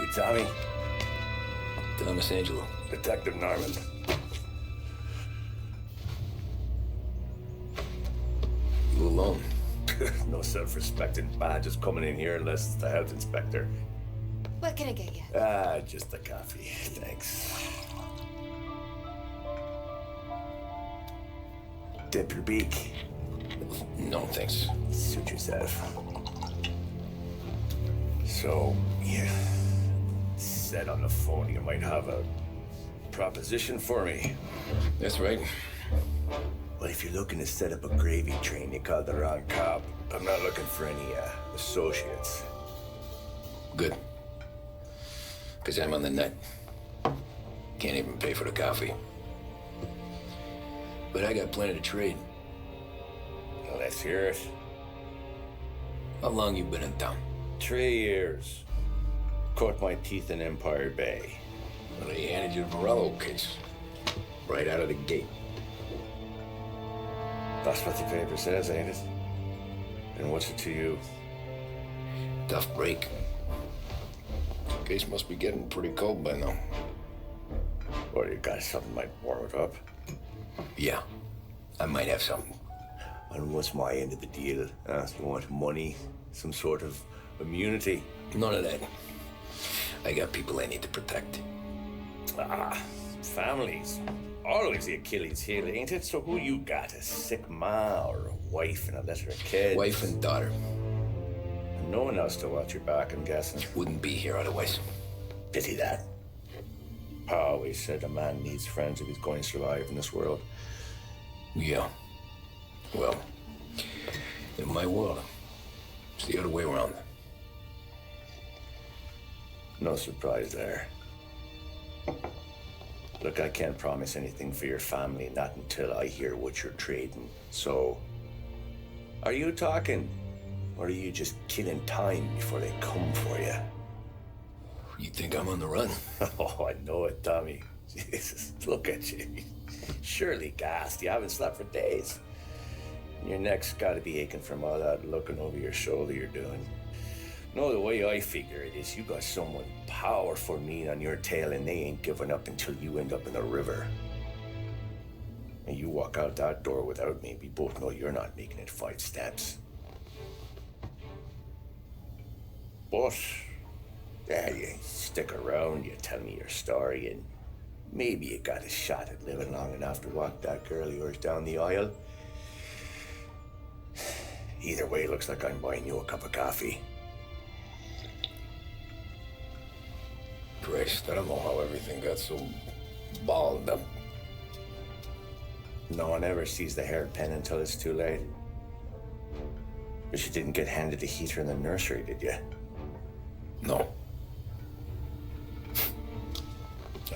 Hey, Tommy. Thomas Angelo. Detective Norman. You alone? No self-respecting badges coming in here unless it's the health inspector. What can I get you? Just a coffee. Thanks. Dip your beak. No, thanks. Suit yourself. So, yeah. Said on the phone you might have a proposition for me. That's right. Well, if you're looking to set up a gravy train, you called the wrong cop. I'm not looking for any, associates. Good. Because I'm on the net. Can't even pay for the coffee. But I got plenty to trade. Well, let's hear it. How long you been in town? 3 years. Cut my teeth in Empire Bay. Well, they handed you the Morello case. Right out of the gate. That's what the paper says, ain't it? And what's it to you? Tough break. Case must be getting pretty cold by now. Or you got something might warm it up? Yeah, I might have something. And what's my end of the deal? You want money? Some sort of immunity? None of that. I got people I need to protect. Families. Always the Achilles heel, ain't it? So who you got? A sick ma or a wife and a litter of kids? Wife and daughter. And no one else to watch your back, I'm guessing. Wouldn't be here otherwise. Pity that. Pa always said a man needs friends if he's going to survive in this world. Yeah. Well, in my world, it's the other way around. No surprise there. Look, I can't promise anything for your family, not until I hear what you're trading. So, are you talking? Or are you just killing time before they come for you? You think I'm on the run? Oh, I know it, Tommy. Jesus, look at you. Surely gassed. You haven't slept for days. Your neck's got to be aching from all that looking over your shoulder you're doing. No, the way I figure it is you got someone powerful mean on your tail and they ain't giving up until you end up in the river. And you walk out that door without me, we both know you're not making it 5 steps. But, yeah, you stick around, you tell me your story, and maybe you got a shot at living long enough to walk that girl of yours down the aisle. Either way, looks like I'm buying you a cup of coffee. Christ, I don't know how everything got so balled up. No one ever sees the hairpin until it's too late. But you didn't get handed a heater in the nursery, did you? No.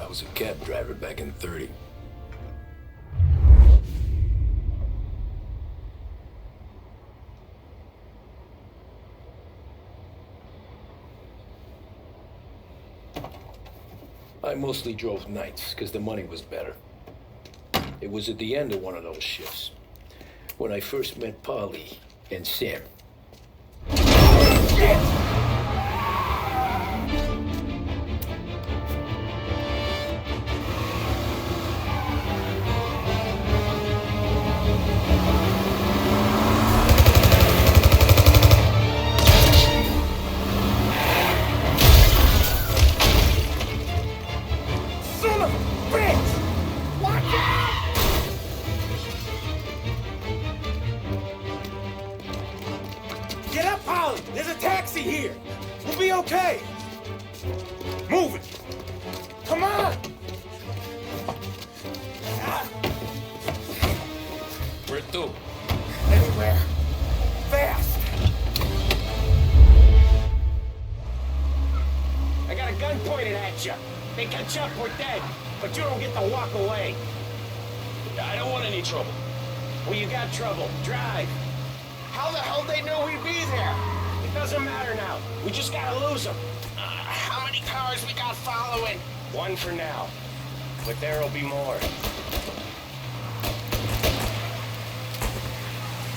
I was a cab driver back in '30. I mostly drove nights because the money was better. It was at the end of one of those shifts when I first met Polly and Sam. Get up, Polly! There's a taxi here! We'll be okay! Move it! Come on! Where to? Anywhere. Fast! I got a gun pointed at you. They catch up, we're dead. But you don't get to walk away. I don't want any trouble. Well, you got trouble. Drive. How the hell they know we'd be there? It doesn't matter now. We just gotta lose them. How many cars we got following? One for now. But there'll be more.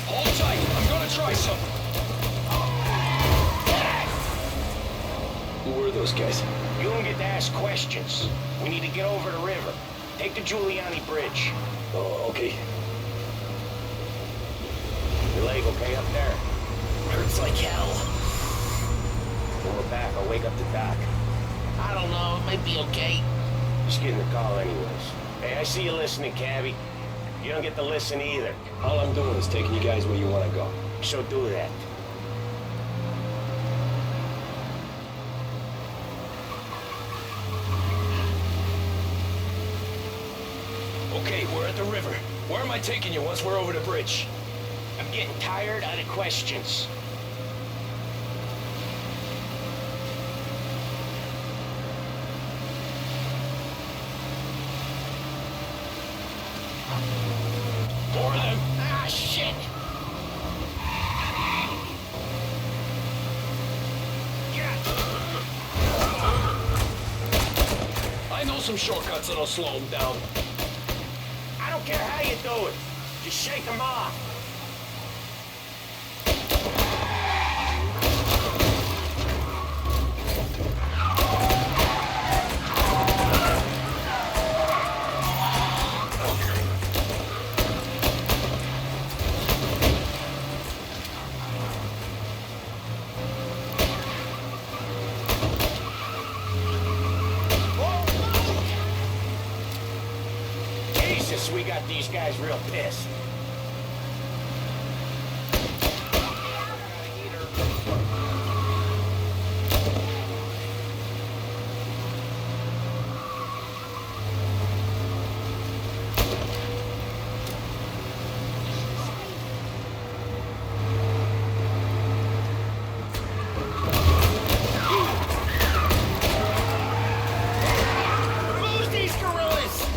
Hold tight. I'm gonna try something. Who were those guys? You don't get to ask questions. We need to get over the river. Take the Giuliani Bridge. Oh, okay. Your leg okay up there? Hurts like hell. When we're back, I'll wake up the doc. I don't know, it might be okay. Just getting the call anyways. Hey, I see you listening, Cabby. You don't get to listen either. All I'm doing is taking you guys where you want to go. So do that. Okay, we're at the river. Where am I taking you once we're over the bridge? I'm getting tired of the questions. More of them. Ah, shit! I know some shortcuts that'll slow them down. I don't care how you do it. Just shake them off. Jesus, we got these guys real pissed. Lose these gorillas!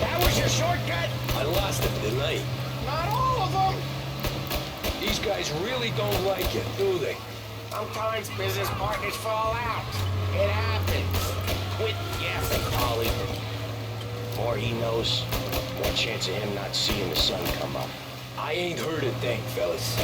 That was your shortcut? I lost it, didn't I? Not all of them. These guys really don't like it, do they? Sometimes business partners fall out. It happens. Quit yapping, Polly. More he knows, more chance of him not seeing the sun come up. I ain't heard a thing, fellas.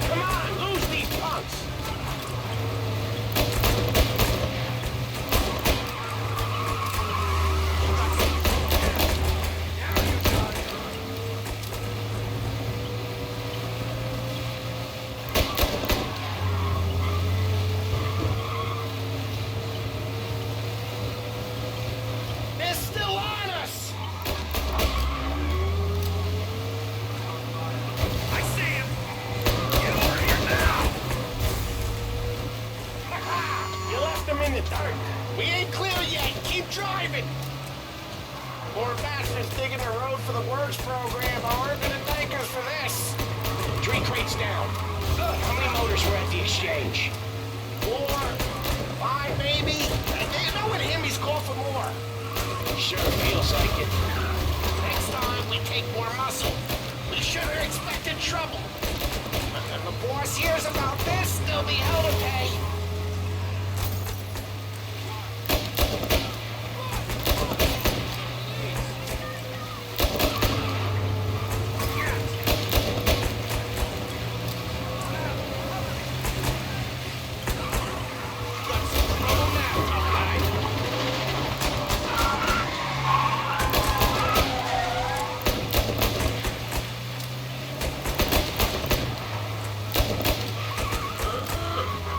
Come on, lose these punks! They're still on us! I see him! Get over here now! You left them in the dark. We ain't clear yet. Keep driving. More bastards digging the road for the works program aren't gonna thank us for this. 3 crates down. How many motors were at the exchange? 4, 5 maybe. You know what him, he's called for more. Sure feels like it. Next time we take more muscle. We should have expected trouble. If the boss hears about this, there'll be hell to pay.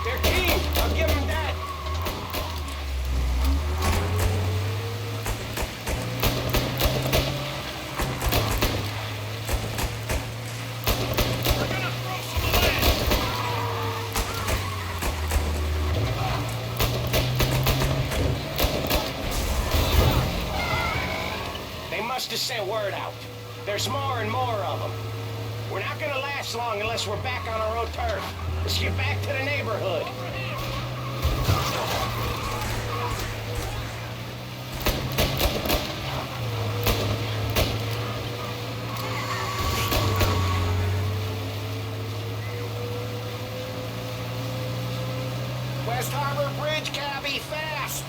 They're keen. I'll give them that. We're gonna throw some lead. They must have sent word out. There's more and more of them. We're not gonna last long unless we're back on our own turf. Let's get back to the neighborhood. West Harbor Bridge, cabbie, fast!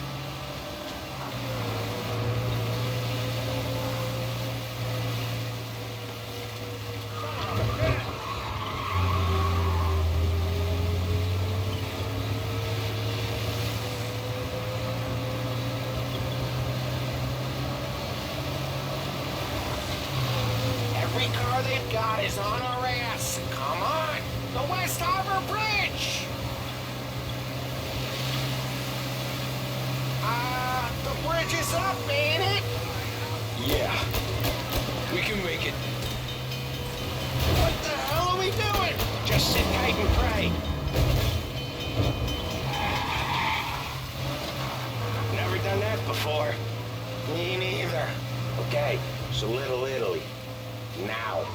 Every car they've got is on our ass. Come on! The West Harbor Bridge! The bridge is up, ain't it? Yeah. We can make it. What the hell are we doing? Just sit tight and pray. Never done that before. Me neither. Okay, so Little Italy. Now.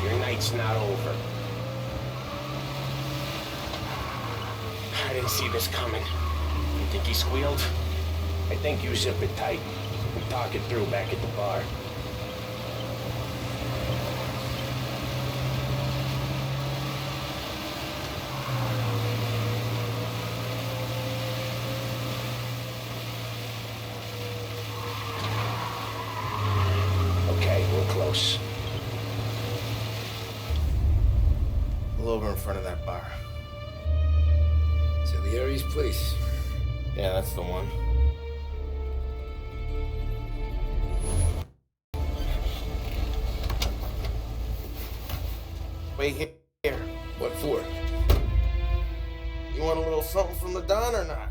Your night's not over. I didn't see this coming. You think he squealed? I think you zip it tight. We talk it through back at the bar. Okay, we're close. Pull over in front of that bar. Salieri's place. Yeah, that's the one. Wait here. What for? You want a little something from the Don or not?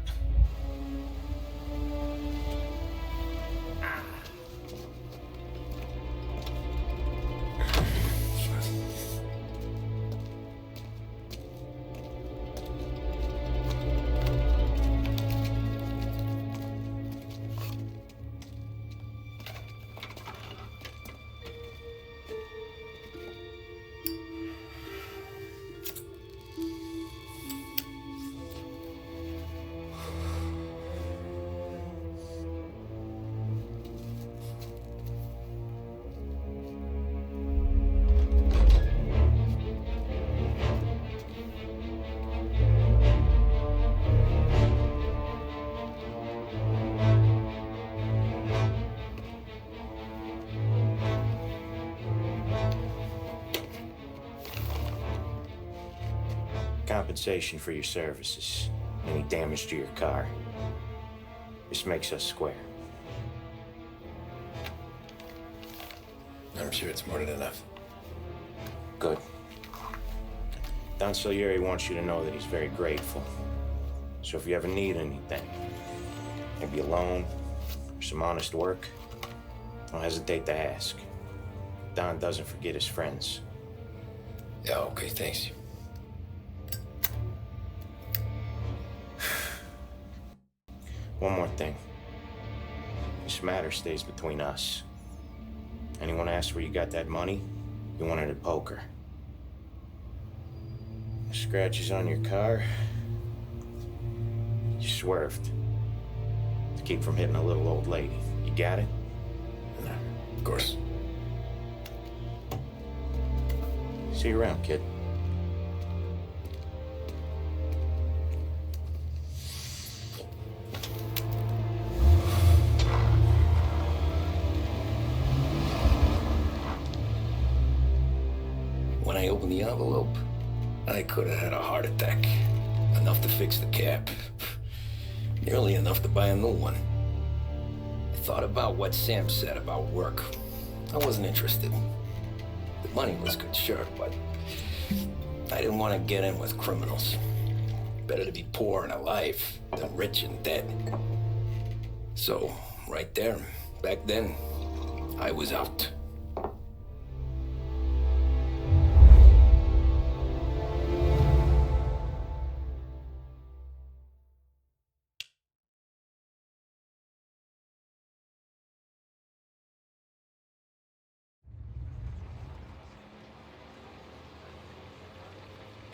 Compensation for your services. Any damage to your car. This makes us square. I'm sure it's more than enough. Good. Don Salieri wants you to know that he's very grateful. So if you ever need anything, maybe a loan or some honest work, don't hesitate to ask. Don doesn't forget his friends. Yeah, okay, thanks. One more thing. This matter stays between us. Anyone asks where you got that money, you won it at poker. Scratches on your car, you swerved. To keep from hitting a little old lady. You got it? No, of course. See you around, kid. When I opened the envelope, I could have had a heart attack. Enough to fix the cap. Nearly enough to buy a new one. I thought about what Sam said about work. I wasn't interested. The money was good, sure, but I didn't want to get in with criminals. Better to be poor and alive than rich and dead. So, right there, back then, I was out.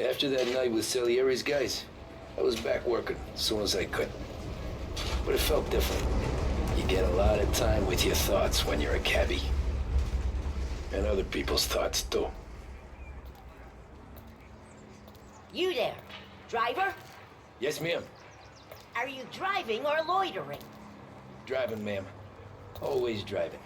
After that night with Salieri's guys, I was back working as soon as I could. But it felt different. You get a lot of time with your thoughts when you're a cabbie. And other people's thoughts, too. You there, driver? Yes, ma'am. Are you driving or loitering? Driving, ma'am. Always driving.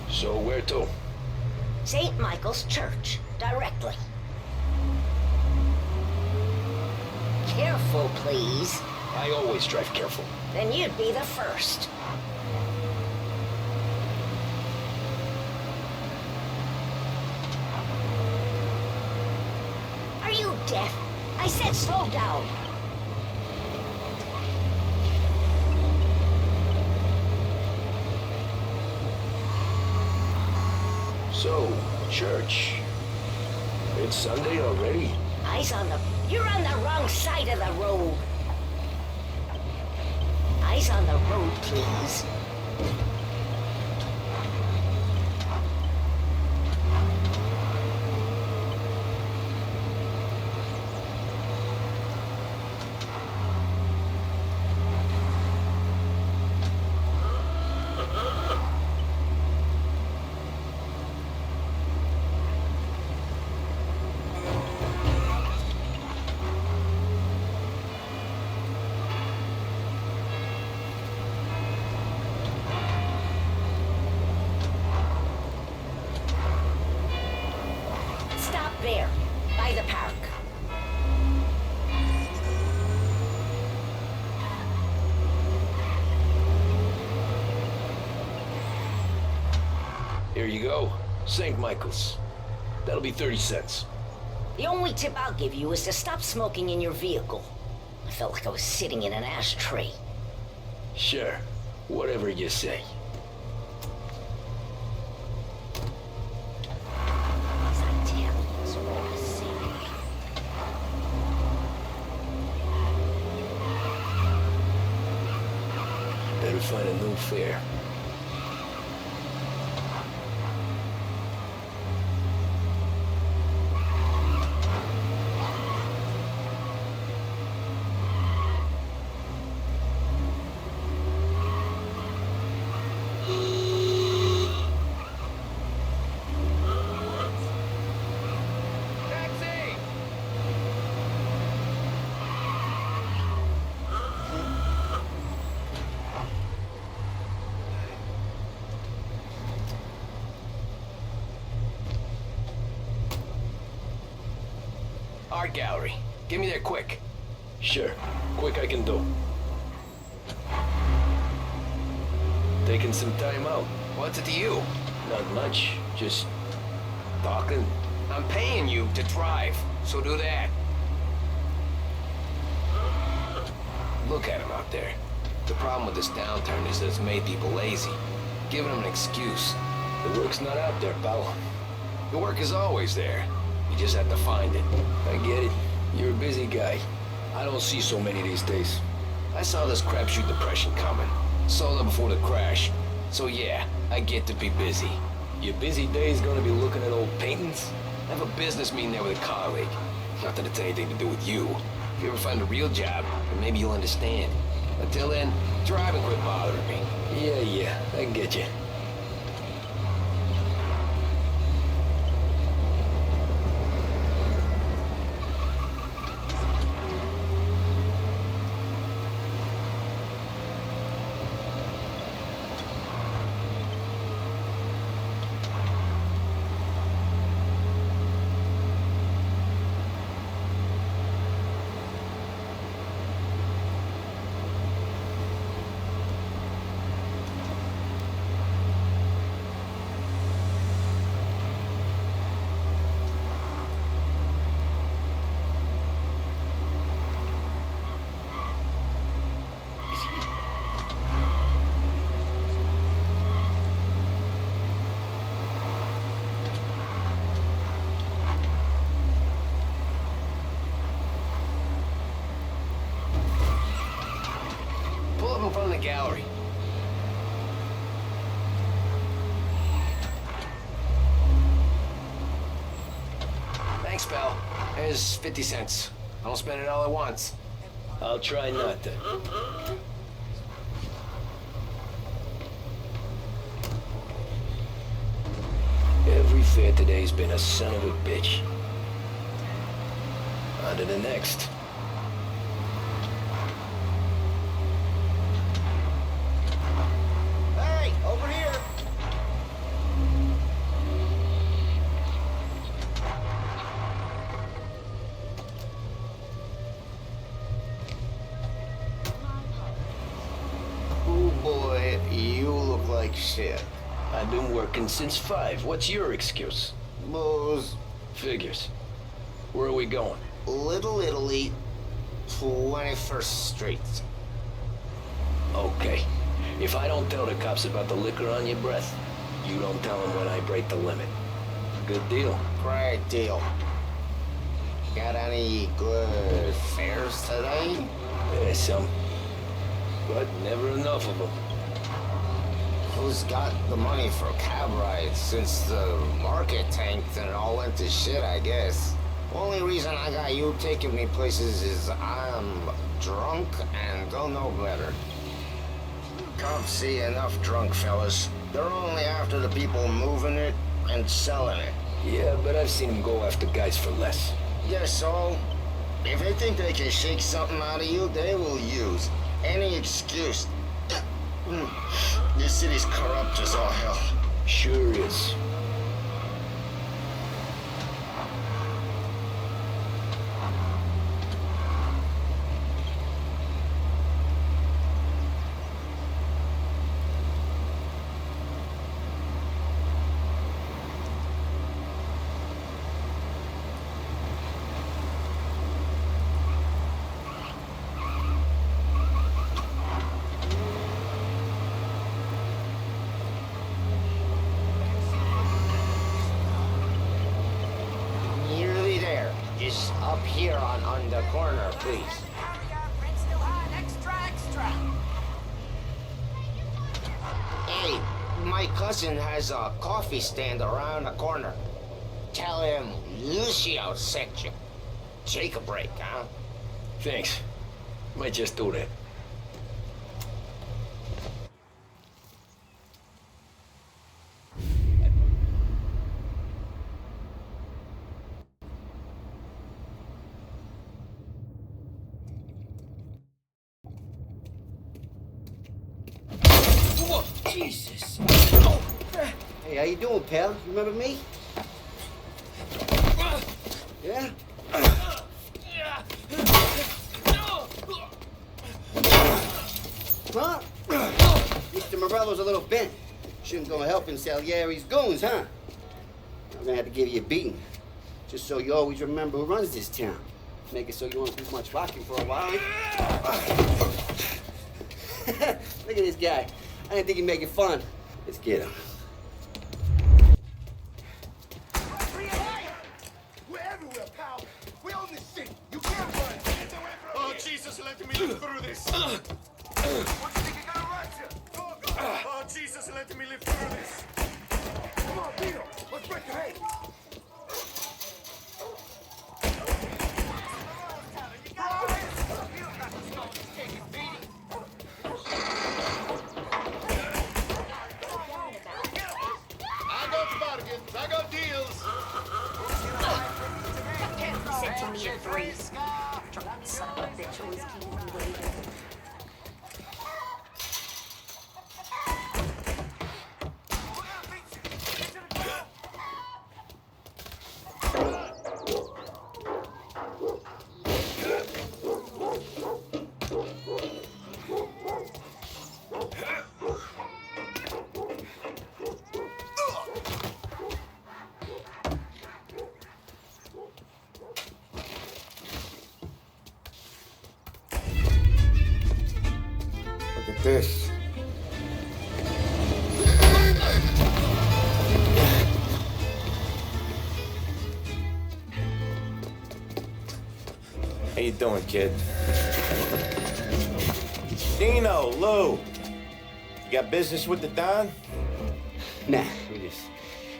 So where to? St. Michael's Church, directly. Careful, please. I always drive careful. Then you'd be the first. Are you deaf? I said slow down. So, church. It's Sunday already? Eyes on the... You're on the wrong side of the road. Eyes on the road, please. There, by the park. Here you go. St. Michael's. That'll be 30 cents. The only tip I'll give you is to stop smoking in your vehicle. I felt like I was sitting in an ashtray. Sure. Whatever you say. Better find a new fare. Art gallery. Get me there quick. Sure. Quick I can do. Taking some time out. What's it to you? Not much. Just talking. I'm paying you to drive, so do that. Look at him out there. The problem with this downturn is that it's made people lazy, giving them an excuse. The work's not out there, pal. The work is always there. You just have to find it. I get it. You're a busy guy. I don't see so many these days. I saw this crapshoot depression coming. Sold it before the crash. So yeah, I get to be busy. Your busy day's gonna be looking at old paintings? I have a business meeting there with a colleague. Not that it's anything to do with you. If you ever find a real job, then maybe you'll understand. Until then, drive and quit bothering me. Yeah, I get you. Pull up in front of the gallery. Thanks, pal. Here's 50 cents. I don't spend it all at once. I'll try not to. Every fare today's been a son of a bitch. On to the next. Hey, over here! Oh boy, you look like shit. I've been working since 5. What's your excuse? Booze, Figures. Where are we going? Little Italy, 21st Street. Okay. If I don't tell the cops about the liquor on your breath, you don't tell them when I break the limit. Good deal. Great deal. Got any good fares today? There's some. But never enough of them. Who's got the money for cab rides since the market tanked and it all went to shit, I guess? Only reason I got you taking me places is I'm drunk and don't know better. Cops see enough drunk fellas. They're only after the people moving it and selling it. Yeah, but I've seen them go after guys for less. Yes, so if they think they can shake something out of you, they will use any excuse. This city's corrupt as all hell. Sure is. Nearly there. Just up here on the corner, please. Hey, my cousin has a coffee stand around the corner. Tell him Lucio sent you. Take a break, huh? Thanks. Might just do that. Whoa, Jesus. Hey, how you doing, pal? You remember me? Yeah? Huh? Mr. Morello's a little bent. Shouldn't go helping Salieri's goons, huh? I'm gonna have to give you a beating. Just so you always remember who runs this town. Make it so you won't do much rocking for a while. Look at this guy. I didn't think he'd make it fun. Let's get him. We're everywhere, pal. We own this shit. You can't run. Oh, Jesus, let me live through this. What do you think you're gonna run to? Oh, Jesus, let me live through this. Come on, Vito. Let's break the hay. I got deals. Said to me at 3. Drunk son of a bitch always keeping me waiting. Look at this. How you doing, kid? Dino, Lou. You got business with the Don? Nah, we just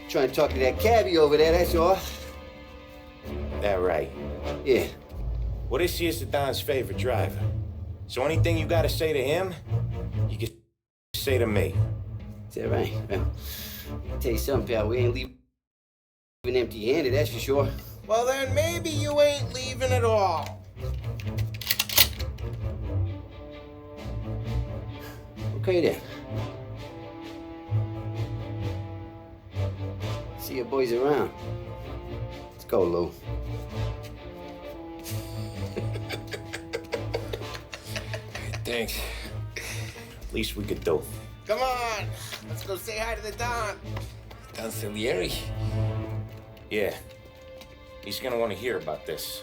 trying to talk to that cabbie over there, that's all. That right. Yeah. Well, this here's the Don's favorite driver. So anything you gotta say to him, you can say to me. Is that right? Well, I'll tell you something, pal. We ain't leaving leaving empty-handed, that's for sure. Well, then maybe you ain't leaving at all. Okay, then. See your boys around. Let's go, Lou. Thanks. Least we could do. Come on, let's go say hi to the Don. Don Salieri? Yeah. He's gonna want to hear about this.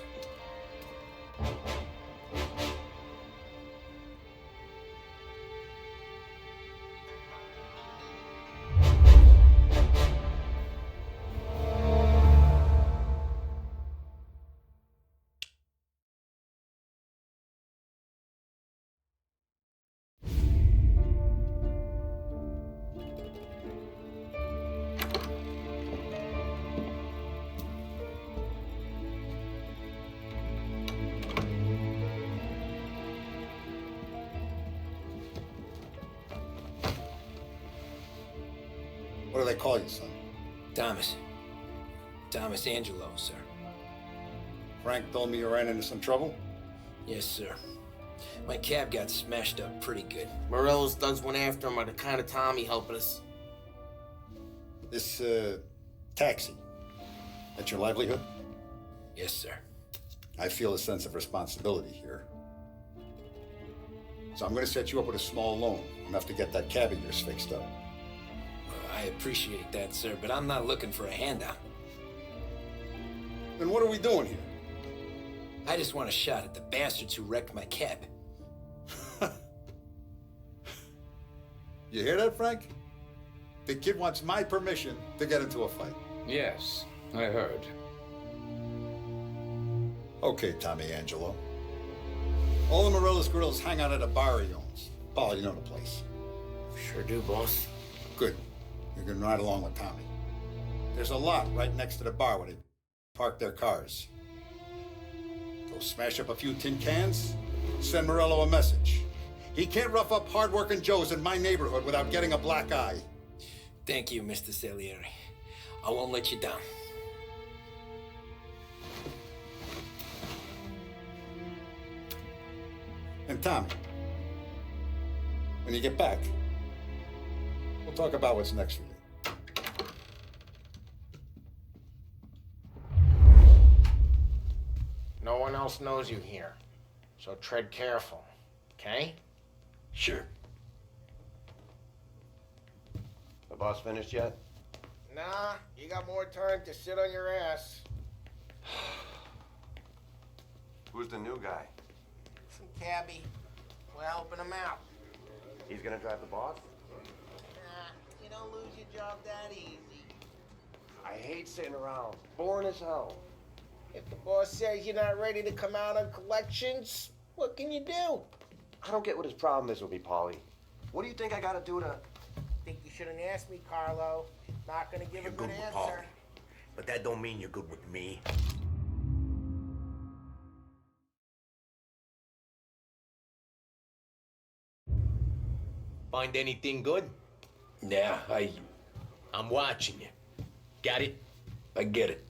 What do they call you, son? Thomas. Thomas Angelo, sir. Frank told me you ran into some trouble? Yes, sir. My cab got smashed up pretty good. Morello's thugs went after him on account of Tommy helping us. This, taxi, that's your livelihood? Yes, sir. I feel a sense of responsibility here. So I'm gonna set you up with a small loan, enough to get that cab of yours fixed up. I appreciate that, sir, but I'm not looking for a handout. Then what are we doing here? I just want a shot at the bastards who wrecked my cab. You hear that, Frank? The kid wants my permission to get into a fight. Yes, I heard. Okay, Tommy Angelo. All the Morello's grills hang out at a bar he owns. Paul, you know the place. Sure do, boss. Good. You can ride along with Tommy. There's a lot right next to the bar where they park their cars. Go smash up a few tin cans, send Morello a message. He can't rough up hard-working Joes in my neighborhood without getting a black eye. Thank you, Mr. Salieri. I won't let you down. And Tommy, when you get back, we'll talk about what's next for you. No one else knows you here, so tread careful, okay? Sure. The boss finished yet? Nah, you got more time to sit on your ass. Who's the new guy? Some cabbie. We're helping him out. He's gonna drive the boss? Nah, you don't lose your job that easy. I hate sitting around. Boring as hell. If the boss says you're not ready to come out on collections, what can you do? I don't get what his problem is with me, Paulie. What do you think I gotta do to... Think you shouldn't ask me, Carlo. Not gonna give You're a good good with answer. Paulie, but that don't mean you're good with me. Find anything good? Yeah, I'm watching you. Got it? I get it.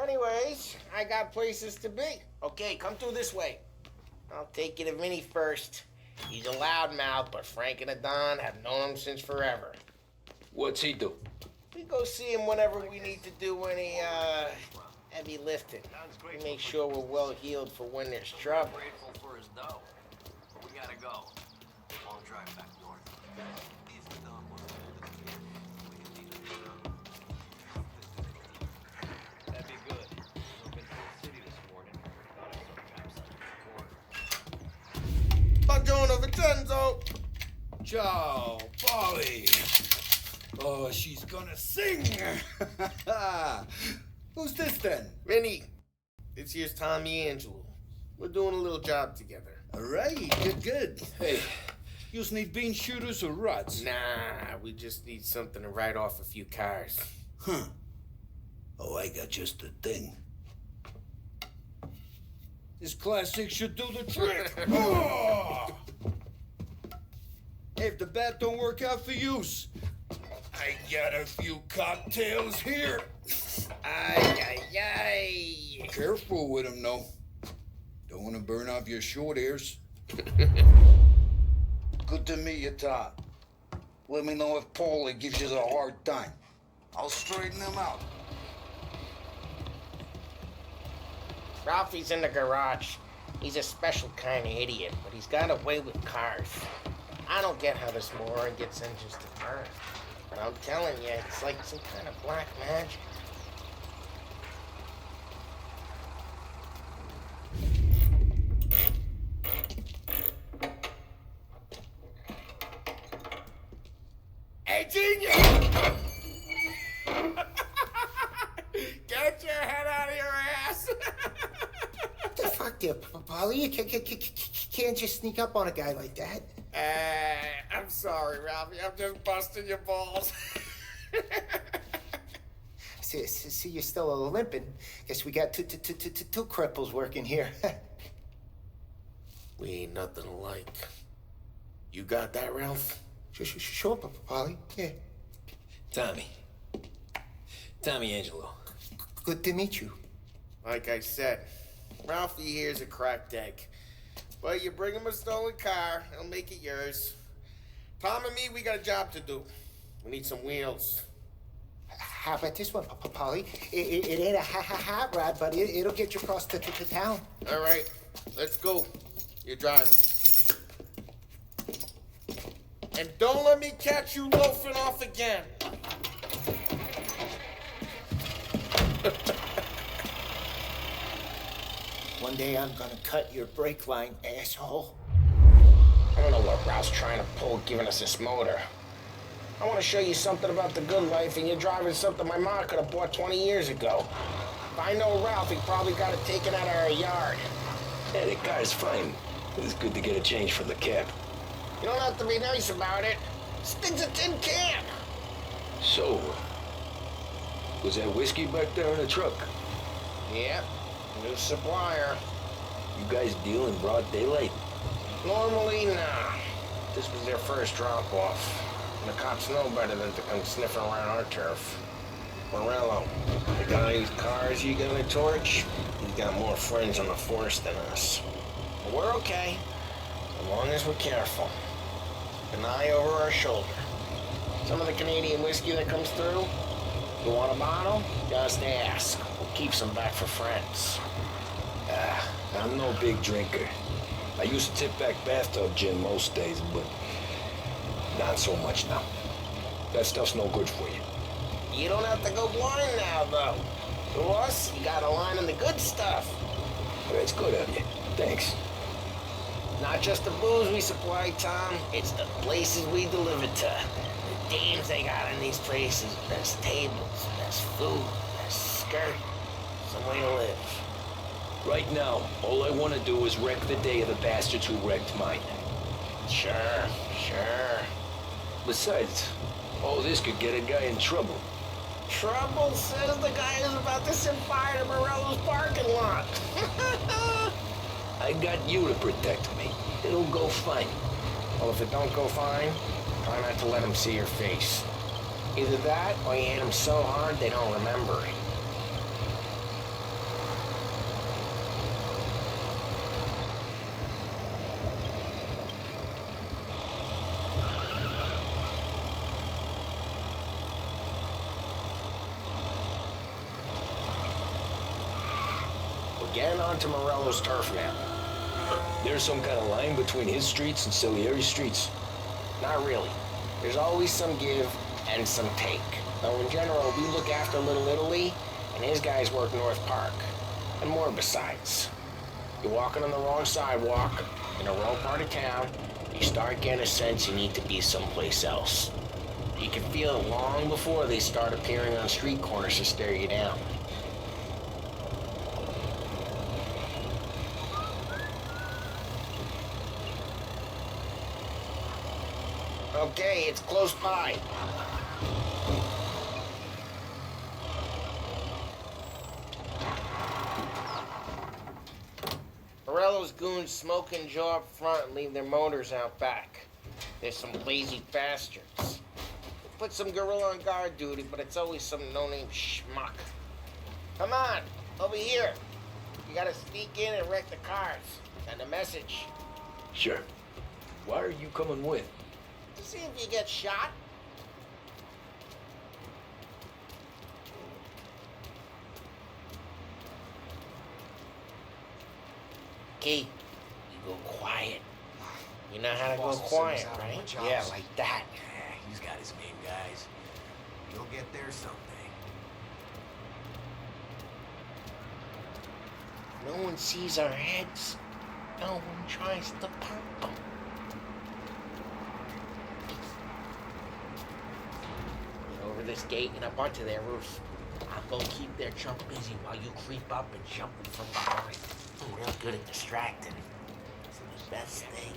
Anyways, I got places to be. Okay, come through this way. I'll take you to Vinny first. He's a loudmouth, but Frank and the Don have known him since forever. What's he do? We go see him whenever we need to do any, heavy lifting. We make sure we're well healed for when there's trouble. Grateful for his dough. We gotta go. I'll drive back north. That'd be good. I've been to the city this morning. Buongiorno, Vincenzo. Ciao, Polly. Oh, she's gonna sing. Who's this then? Vinny, this here's Tommy Angelo. We're doing a little job together. All right, good. Hey, you need bean shooters or rods? Nah, we just need something to write off a few cars. Huh. Oh, I got just the thing. This classic should do the trick. Oh! Hey, if the bat don't work out for you, I got a few cocktails here. Ay, ay, ay. Careful with them, though. Don't want to burn off your short hairs. Good to meet you, Todd. Let me know if Paulie gives you a hard time. I'll straighten him out. Ralphie's in the garage. He's a special kind of idiot, but he's got a way with cars. I don't get how this moron gets engines to burn. But I'm telling you, it's like some kind of black magic. Hey, genius! Get your head out of your ass! What the fuck there, Paulie? You can't just sneak up on a guy like that. I'm sorry, Ralphie. I'm just busting your balls. See, you're still limping. Guess we got two cripples working here. We ain't nothing alike. You got that, Ralph? Sure, Paulie. Yeah. Tommy Angelo. Good to meet you. Like I said, Ralphie here's a cracked egg. But you bring him a stolen car, he'll make it yours. Tom and me, we got a job to do. We need some wheels. How about this one, Paulie? It ain't a hot rod, but it'll get you across to town. All right, let's go. You're driving. And don't let me catch you loafing off again. One day I'm gonna cut your brake line, asshole. I don't know what Ralph's trying to pull giving us this motor. I want to show you something about the good life, and you're driving something my mom could have bought 20 years ago. If I know Ralph, he probably got it taken out of our yard. Yeah, the car's fine. It's good to get a change from the cab. You don't have to be nice about it. This thing's a tin can. So, was that whiskey back there in the truck? Yeah, new supplier. You guys deal in broad daylight? Normally, nah. This was their first drop-off. And the cops know better than to come sniffing around our turf. Morello, the guy whose cars you gonna torch, he's got more friends on the force than us. But we're okay, as long as we're careful. An eye over our shoulder. Some of the Canadian whiskey that comes through, you want a bottle? Just ask. We'll keep some back for friends. I'm no big drinker. I used to tip back bathtub gin most days, but not so much now. That stuff's no good for you. You don't have to go blind now, though. To us, you got a line on the good stuff. That's good of you. Thanks. Not just the booze we supply, Tom. It's the places we deliver to. The dames they got in these places. Best tables, best food, best skirt. Some way to live. Right now, all I want to do is wreck the day of the bastards who wrecked mine. Sure. Besides, all this could get a guy in trouble. Trouble, says the guy who's about to set fire to Morello's parking lot. I got you to protect me. It'll go fine. Well, if it don't go fine, try not to let them see your face. Either that, or you hit them so hard they don't remember it. Getting onto Morello's turf now. There's some kind of line between his streets and Salieri streets? Not really. There's always some give and some take. Though in general, we look after Little Italy, and his guys work North Park. And more besides. You're walking on the wrong sidewalk, in the wrong part of town, you start getting a sense you need to be someplace else. You can feel it long before they start appearing on street corners to stare you down. Okay, it's close by. Morello's goons smoke and jaw up front and leave their motors out back. There's some lazy bastards. If put some gorilla on guard duty, but it's always some no-name schmuck. Come on, over here. You gotta sneak in and wreck the cars. Send a message. Sure. Why are you coming with? To see if you get shot. Key, you go quiet. You know how to go quiet, right? Yeah, like that. He's got his game, guys. You'll get there someday. No one sees our heads. No one tries to pump them. Get over this gate and up onto their roof. I'll go keep their chump busy while you creep up and jump them from behind. I'm real good at distracting. It's the best thing.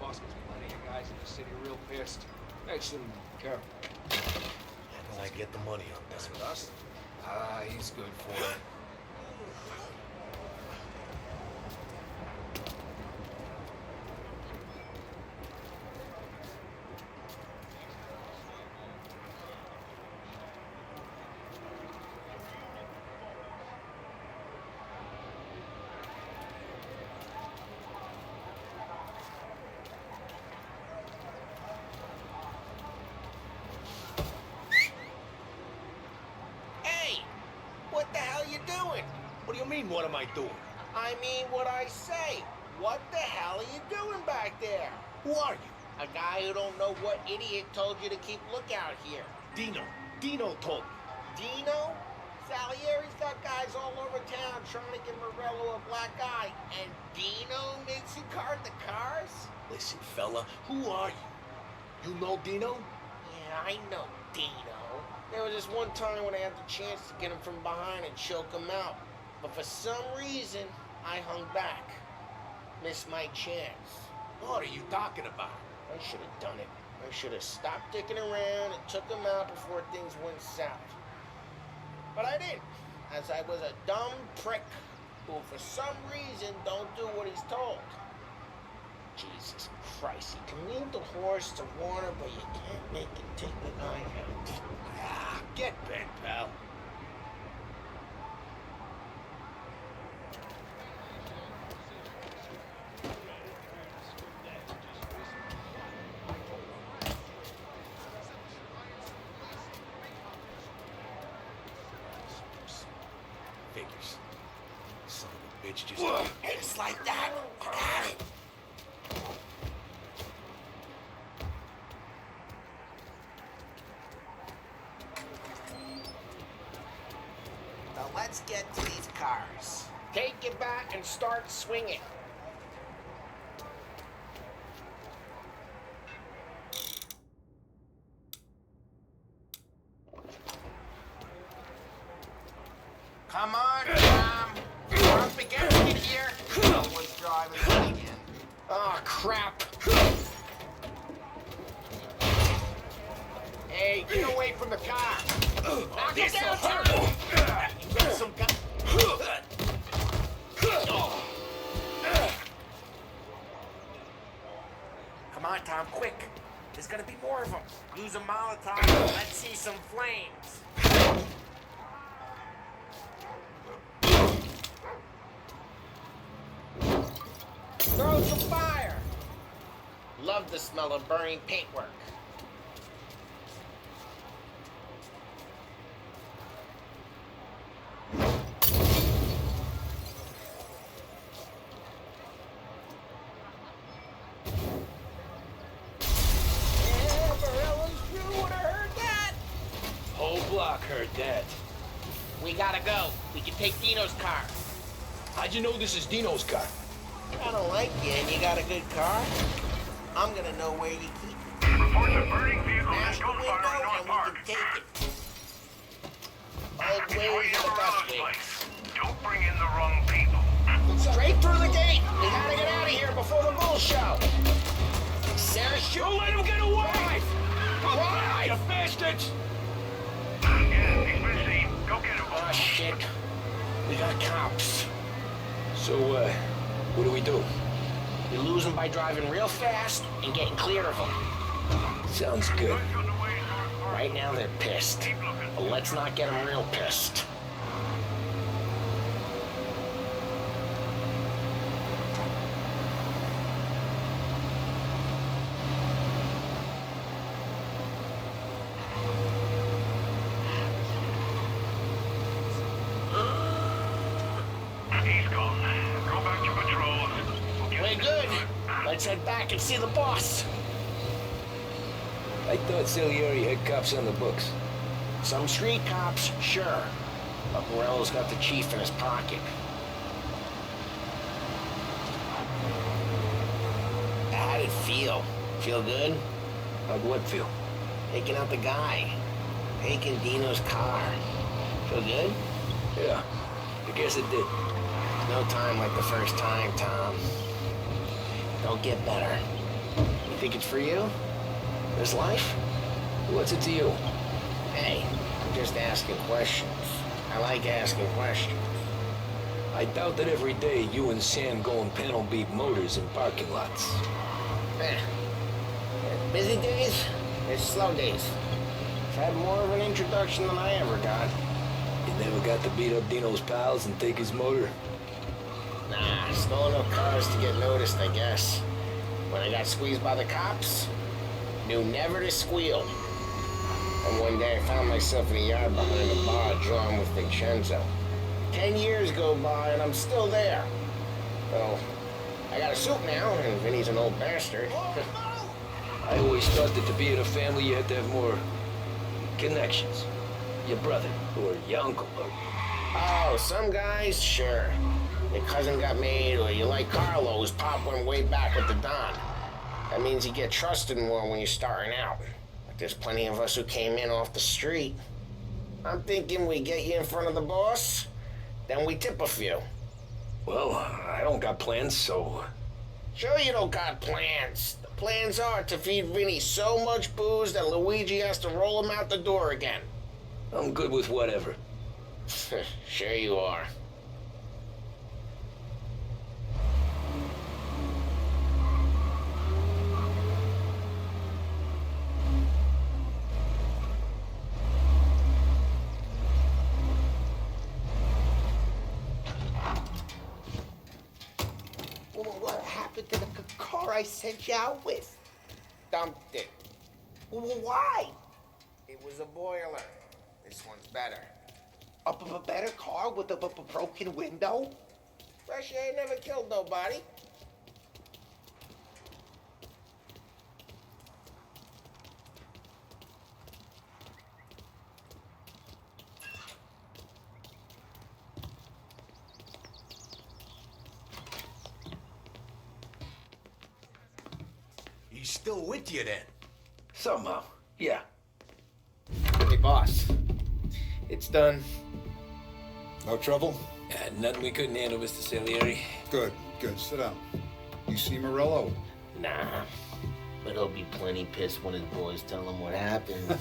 Boss gets plenty of guys in the city real pissed. Makes them careful. How can I get the money on this with us? He's good for it. What the hell you doing? What do you mean, what am I doing? I mean what I say. What the hell are you doing back there? Who are you? A guy who don't know what idiot told you to keep lookout here. Dino. Dino told me. Dino? Salieri's got guys all over town trying to give Morello a black eye, and Dino makes you cart the cars? Listen, fella, who are you? You know Dino? Yeah, I know Dino. There was this one time when I had the chance to get him from behind and choke him out. But for some reason, I hung back. Missed my chance. What are you talking about? I should have done it. I should have stopped dicking around and took him out before things went south. But I didn't, as I was a dumb prick who for some reason don't do what he's told. Jesus Christ, you can lead the horse to water, but you can't make it take the guy out. Ah, get bent, pal. Figures. Son of a bitch just... It's like that. I got it. Now let's get to these cars. Take it back and start swinging. Come on, Tom. We're up against it here. No one's driving again. Oh, crap. Hey, get away from the car. Knock it down, Tom. You got some gun. Come on, Tom, quick. There's gonna be more of them. Use a Molotov. Let's see some flames. Throw some fire! Love the smell of burning paintwork. Yeah, Morello's crew would have heard that! Whole block heard that. We gotta go. We can take Dino's car. How'd you know this is Dino's car? I don't like you and you got a good car. I'm gonna know where you keep it. Reports of burning vehicles Smash and the window gunfire in North and Park. we can take it. Old Before ways you are the best Morello's ways. place, don't bring in the wrong people. Straight through the gate. We gotta get out of here before the bull show. Sarah, shoot. Don't let him get away! Why, you bastards! Yeah, he's been seen. Go get him. Oh, shit. We got cops. So, what do we do? You lose them by driving real fast and getting clear of them. Sounds good. Right now they're pissed. But let's not get them real pissed. He's gone. Go back to patrol. We're good. Let's head back and see the boss. I thought Salieri had cops on the books. Some street cops, sure. But Morello's got the chief in his pocket. How'd it feel? Feel good? How'd what feel? Taking out the guy. Taking Dino's car. Feel good? Yeah, I guess it did. No time like the first time, Tom. Don't get better. You think it's for you? This life? What's it to you? Hey, I'm just asking questions. I like asking questions. I doubt that every day you and Sam go and panel beat motors in parking lots. Busy days, there's slow days. I've had more of an introduction than I ever got. You never got to beat up Dino's pals and take his motor? Nah, stole enough cars to get noticed, I guess. When I got squeezed by the cops, knew never to squeal. And one day I found myself in a yard behind a bar drawn with Vincenzo. 10 years go by and I'm still there. Well, I got a suit now, and Vinny's an old bastard. I always thought that to be in a family you had to have more connections. Your brother, or your uncle, or... Oh, some guys, sure. Your cousin got made, or you like Carlo's pop went way back with the Don. That means you get trusted more when you're starting out. But there's plenty of us who came in off the street. I'm thinking we get you in front of the boss, then we tip a few. Well, I don't got plans, so... Sure you don't got plans. The plans are to feed Vinny so much booze that Luigi has to roll him out the door again. I'm good with whatever. Sure you are. What happened to the car I sent you out with? Dumped it. Why? It was a boiler. This one's better. A better car with a broken window? Fresh air never killed nobody. He's still with you then? Somehow, yeah. Hey, boss. It's done. No trouble? Nothing we couldn't handle, Mr. Salieri. Good, good. Sit down. You see Morello? Nah, but he'll be plenty pissed when his boys tell him what happened.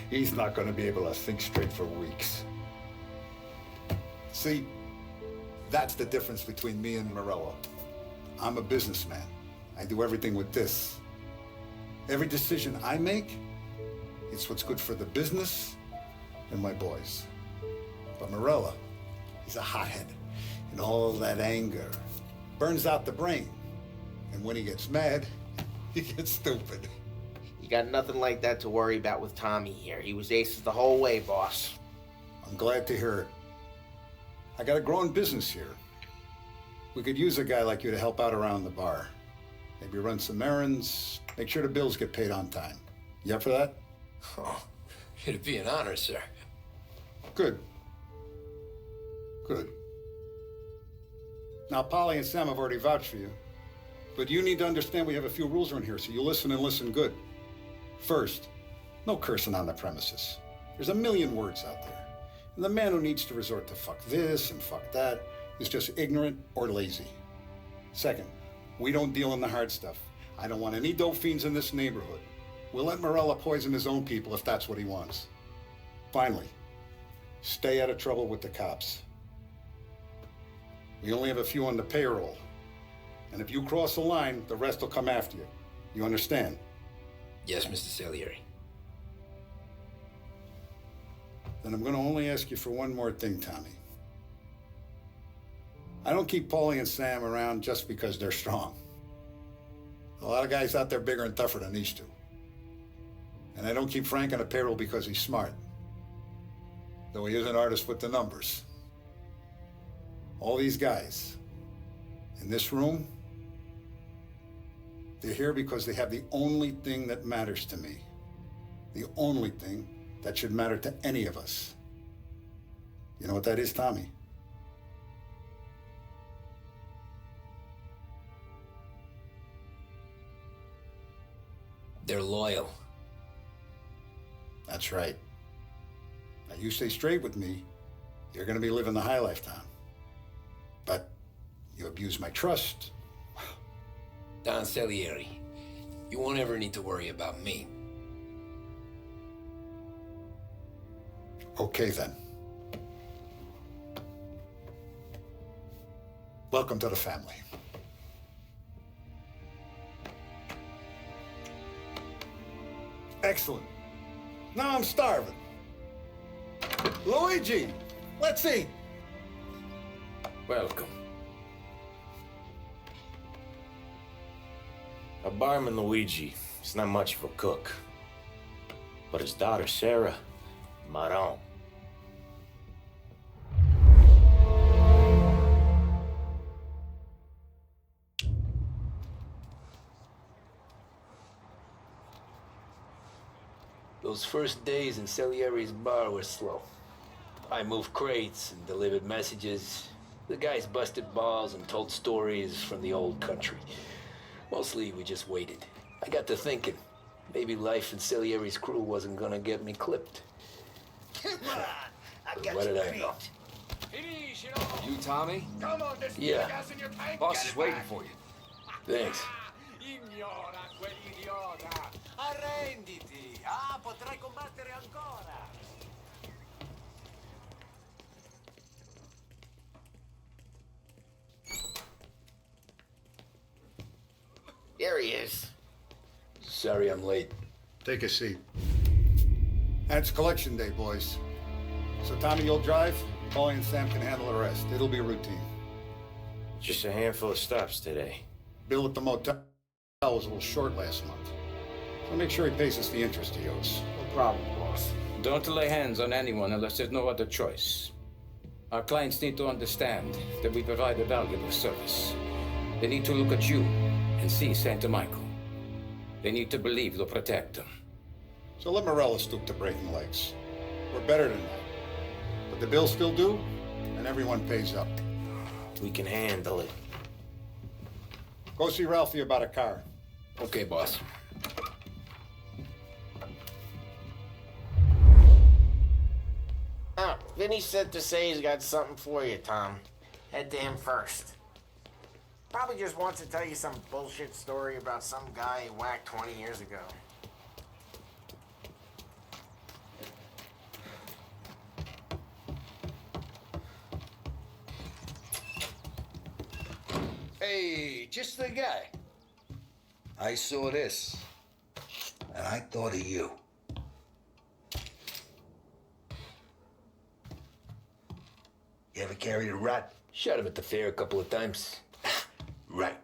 He's not going to be able to think straight for weeks. See, that's the difference between me and Morello. I'm a businessman. I do everything with this. Every decision I make, it's what's good for the business and my boys. But Morello, he's a hothead. And all that anger burns out the brain. And when he gets mad, he gets stupid. You got nothing like that to worry about with Tommy here. He was aces the whole way, boss. I'm glad to hear it. I got a growing business here. We could use a guy like you to help out around the bar. Maybe run some errands, make sure the bills get paid on time. You up for that? Oh, it'd be an honor, sir. Good. Good. Now, Polly and Sam have already vouched for you. But you need to understand we have a few rules around here, so you listen and listen good. First, no cursing on the premises. There's a million words out there. And the man who needs to resort to fuck this and fuck that is just ignorant or lazy. Second, we don't deal in the hard stuff. I don't want any dope fiends in this neighborhood. We'll let Morella poison his own people if that's what he wants. Finally, stay out of trouble with the cops. We only have a few on the payroll. And if you cross the line, the rest will come after you. You understand? Yes, Mr. Salieri. Then I'm gonna only ask you for one more thing, Tommy. I don't keep Paulie and Sam around just because they're strong. A lot of guys out there bigger and tougher than these two. And I don't keep Frank on a payroll because he's smart. Though he is an artist with the numbers. All these guys in this room, they're here because they have the only thing that matters to me. The only thing that should matter to any of us. You know what that is, Tommy? They're loyal. That's right. Now you stay straight with me, you're gonna be living the high life, Tom. But you abuse my trust. Don Salieri, you won't ever need to worry about me. Okay, then. Welcome to the family. Excellent. Now I'm starving. Luigi, let's eat. Welcome. Our barman Luigi is not much of a cook, but his daughter Sarah, Maron. Those first days in Salieri's bar were slow. I moved crates and delivered messages. The guys busted balls and told stories from the old country. Mostly, we just waited. I got to thinking, maybe life in Salieri's crew wasn't gonna get me clipped. Come on, I got What you did I beat. know? You, Tommy? Come on, there's Yeah. gas in your tank. Boss Get is it waiting back. for you. Thanks. Ignora quell'idiota! Arrenditi! Ah, potrai combattere ancora! There he is. Sorry I'm late. Take a seat. And it's collection day, boys. So Tommy, you'll drive. Paulie and Sam can handle the rest. It'll be routine. Just a handful of stops today. Bill at the motel was a little short last month. So make sure he pays us the interest he owes. No problem, boss. Don't lay hands on anyone unless there's no other choice. Our clients need to understand that we provide a valuable service. They need to look at you and see Santa Michael. They need to believe you'll protect them. So let Morella stoop to breaking legs. We're better than that. But the bill's still due, and everyone pays up. We can handle it. Go see Ralphie about a car. Okay, boss. Oh, Vinny said to say he's got something for you, Tom. Head to him first. Probably just wants to tell you some bullshit story about some guy he whacked 20 years ago. Hey, just the guy. I saw this, and I thought of you. You ever carried a rat? Shot him at the fair a couple of times. Right.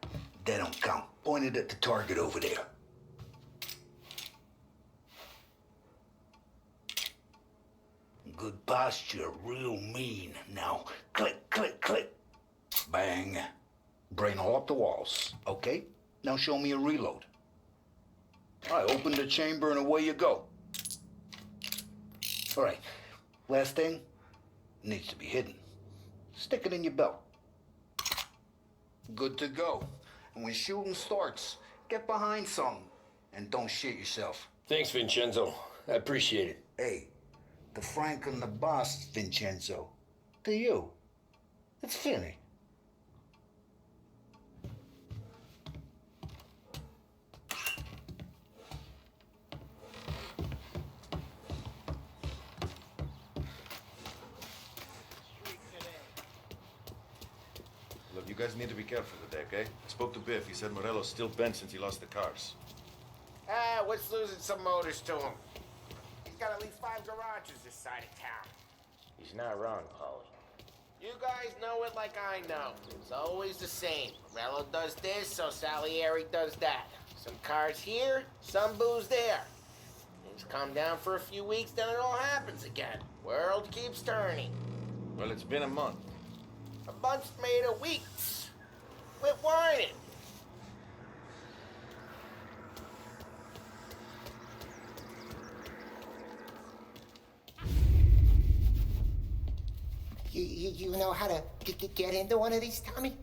They don't count. Pointed at the target over there. Good posture, real mean. Now, click, click, click. Bang. Brain all up the walls. Okay? Now show me a reload. I open the chamber and away you go. All right. Last thing, needs to be hidden. Stick it in your belt. Good to go. And when shooting starts, get behind something and don't shit yourself. Thanks, Vincenzo. I appreciate it. Hey, the Frank and the boss, Vincenzo. To you. It's Vinny. Look, you guys need to be careful today, okay? Spoke to Biff. He said Morello's still bent since he lost the cars. what's losing some motors to him? He's got at least 5 garages this side of town. He's not wrong, Paulie. You guys know it like I know. It's always the same. Morello does this, so Salieri does that. Some cars here, some booze there. Things calm down for a few weeks, then it all happens again. World keeps turning. Well, it's been a month. A month's made of weeks. Quit whining. You know how to get into one of these, Tommy?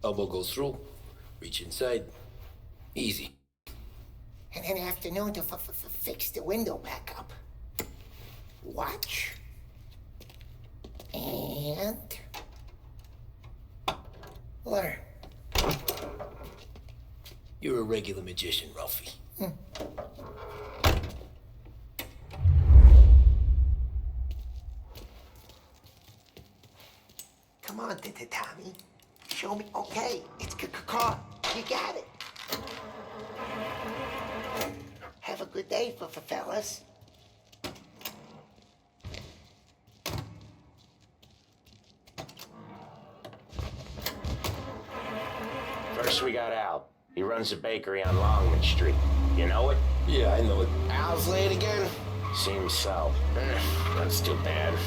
Elbow goes through. Reach inside. Easy. And an afternoon to fix the window back up. Watch. And... learn. You're a regular magician, Ralphie. Come on, Tommy. Show me. Okay, it's car. You got it. Have a good day, fellas. First we got Al. He runs a bakery on Longman Street. You know it? Yeah, I know it. Al's late again? Seems so. That's too bad.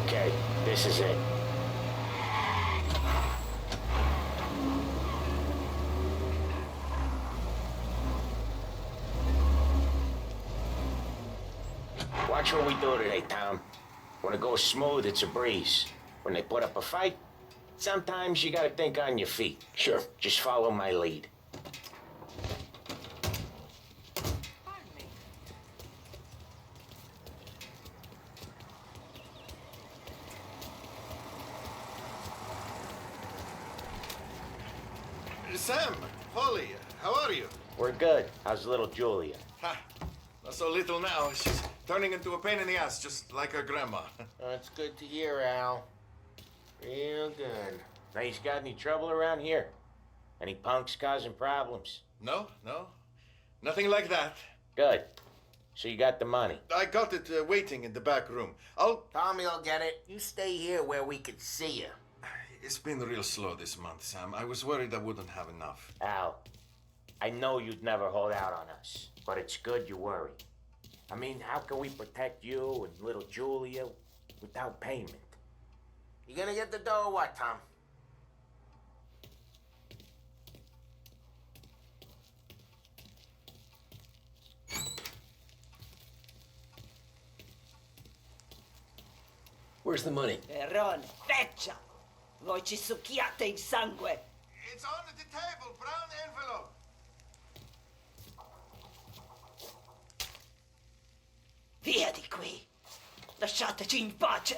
Okay, this is it. Watch what we do today, Tom. When it goes smooth, it's a breeze. When they put up a fight, sometimes you gotta think on your feet. Sure. Just follow my lead. Sam, Polly, how are you? We're good. How's little Julia? Ha, not so little now. She's turning into a pain in the ass, just like her grandma. That's good to hear, Al. Real good. Now, he's got any trouble around here? Any punks causing problems? No, nothing like that. Good. So you got the money? I got it waiting in the back room. Tommy will get it. You stay here where we can see you. It's been real slow this month, Sam. I was worried I wouldn't have enough. Al, I know you'd never hold out on us, but it's good you worry. I mean, how can we protect you and little Julia without payment? You gonna get the dough or what, Tom? Where's the money? Errone, feccia! Voi ci succhiate il sangue! It's on the table, brown envelope. Via di qui! Lasciateci in pace!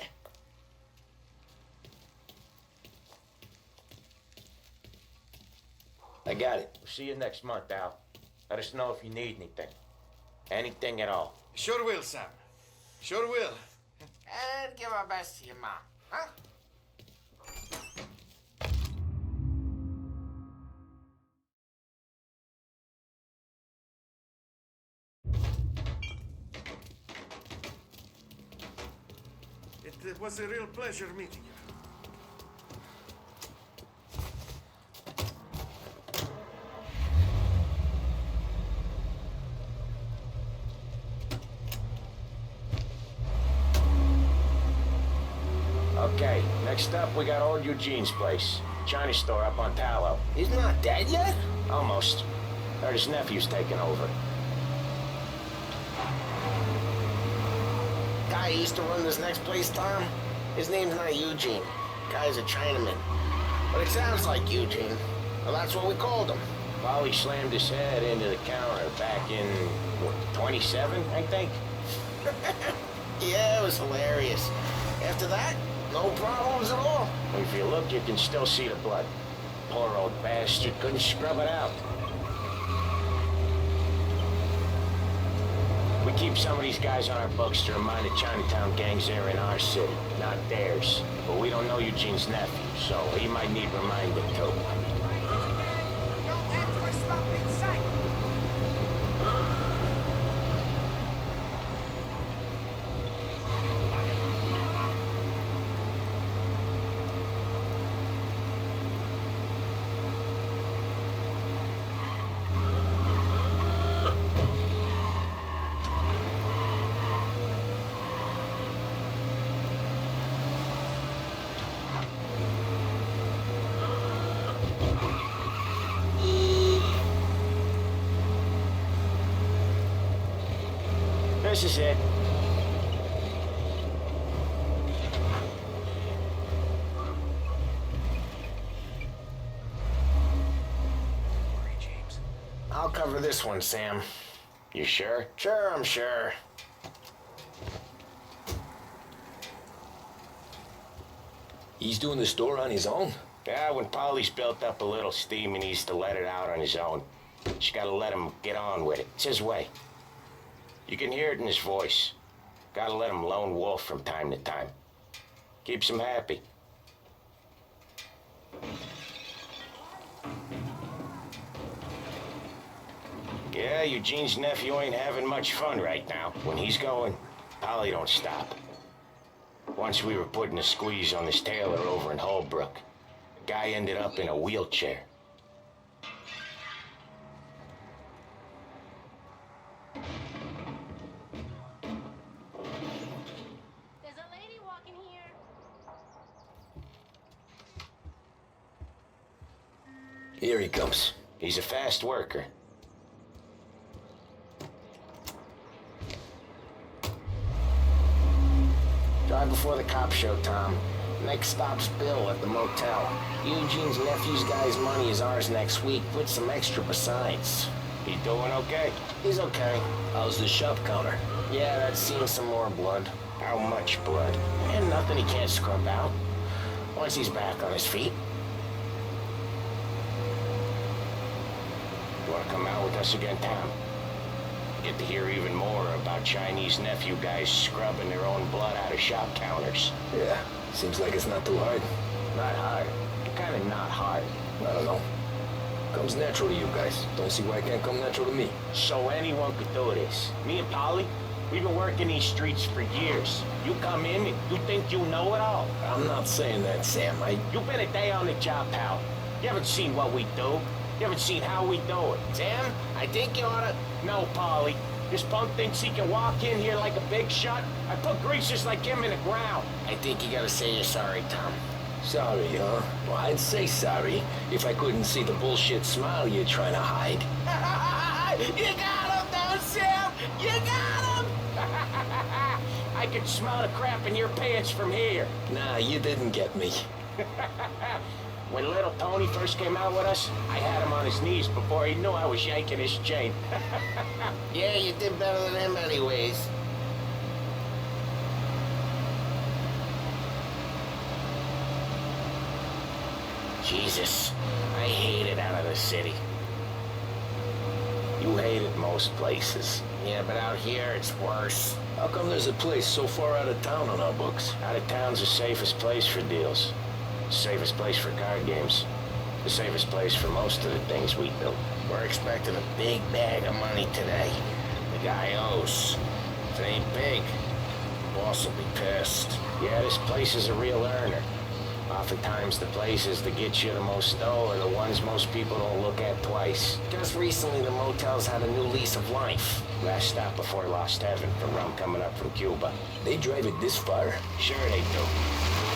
I got it. We'll see you next month, Al. Let us know if you need anything. Anything at all. Sure will, Sam. Sure will. And give our best to your mom, huh? It was a real pleasure meeting you. Okay, next up we got old Eugene's place. China store up on Tallow. He's not dead yet? Almost. Heard his nephew's taking over. Guy who used to run this next place, Tom? His name's not Eugene. Guy's a Chinaman. But it sounds like Eugene. Well, that's what we called him. Polly slammed his head into the counter back in, what, 27, I think? Yeah, it was hilarious. After that, no problems at all. If you look, you can still see the blood. Poor old bastard couldn't scrub it out. We keep some of these guys on our books to remind the Chinatown gangs they're in our city, not theirs. But we don't know Eugene's nephew, so he might need reminding too. This is it. I'll cover this one, Sam. You sure? Sure, I'm sure. He's doing the store on his own? Yeah, when Polly's built up a little steam, he needs to let it out on his own. Just gotta let him get on with it. It's his way. You can hear it in his voice. Gotta let him lone wolf from time to time. Keeps him happy. Yeah, Eugene's nephew ain't having much fun right now. When he's going, Polly don't stop. Once we were putting a squeeze on this tailor over in Holbrook. The guy ended up in a wheelchair. Here he comes. He's a fast worker. Drive before the cop show, Tom. Next stop's Bill at the motel. Eugene's nephew's guy's money is ours next week, with some extra besides. He doing okay? He's okay. How's the shop counter? Yeah, that's seen some more blood. How much blood? And nothing he can't scrub out. Once he's back on his feet. You want to come out with us again, Tom? Get to hear even more about Chinese nephew guys scrubbing their own blood out of shop counters. Yeah, seems like it's not too hard. Not hard. Kind of not hard. I don't know. Comes natural to you guys. Don't see why it can't come natural to me. So anyone could do this. Me and Polly, we've been working these streets for years. You come in and you think you know it all. I'm not saying that, Sam. You've been a day on the job, pal. You haven't seen what we do. You haven't seen how we do it. Sam, I think you oughta... No, Polly. This punk thinks he can walk in here like a big shot. I put greasers like him in the ground. I think you gotta say you're sorry, Tom. Sorry, huh? Well, I'd say sorry if I couldn't see the bullshit smile you're trying to hide. You got him, though, Sam! You got him! I can smell the crap in your pants from here. Nah, you didn't get me. When little Tony first came out with us, I had him on his knees before he knew I was yanking his chain. Yeah, you did better than him anyways. Jesus, I hate it out of the city. You hate it most places. Yeah, but out here it's worse. How come there's a place so far out of town on our books? Out of town's the safest place for deals. Safest place for card games. The safest place for most of the things we do. We're expecting a big bag of money today. The guy owes. If it ain't big, the boss will be pissed. Yeah, this place is a real earner. Oftentimes the places that get you the most dough are the ones most people don't look at twice. Just recently the motel's had a new lease of life. Last stop before Lost Heaven for rum coming up from Cuba. They drive it this far? Sure they do.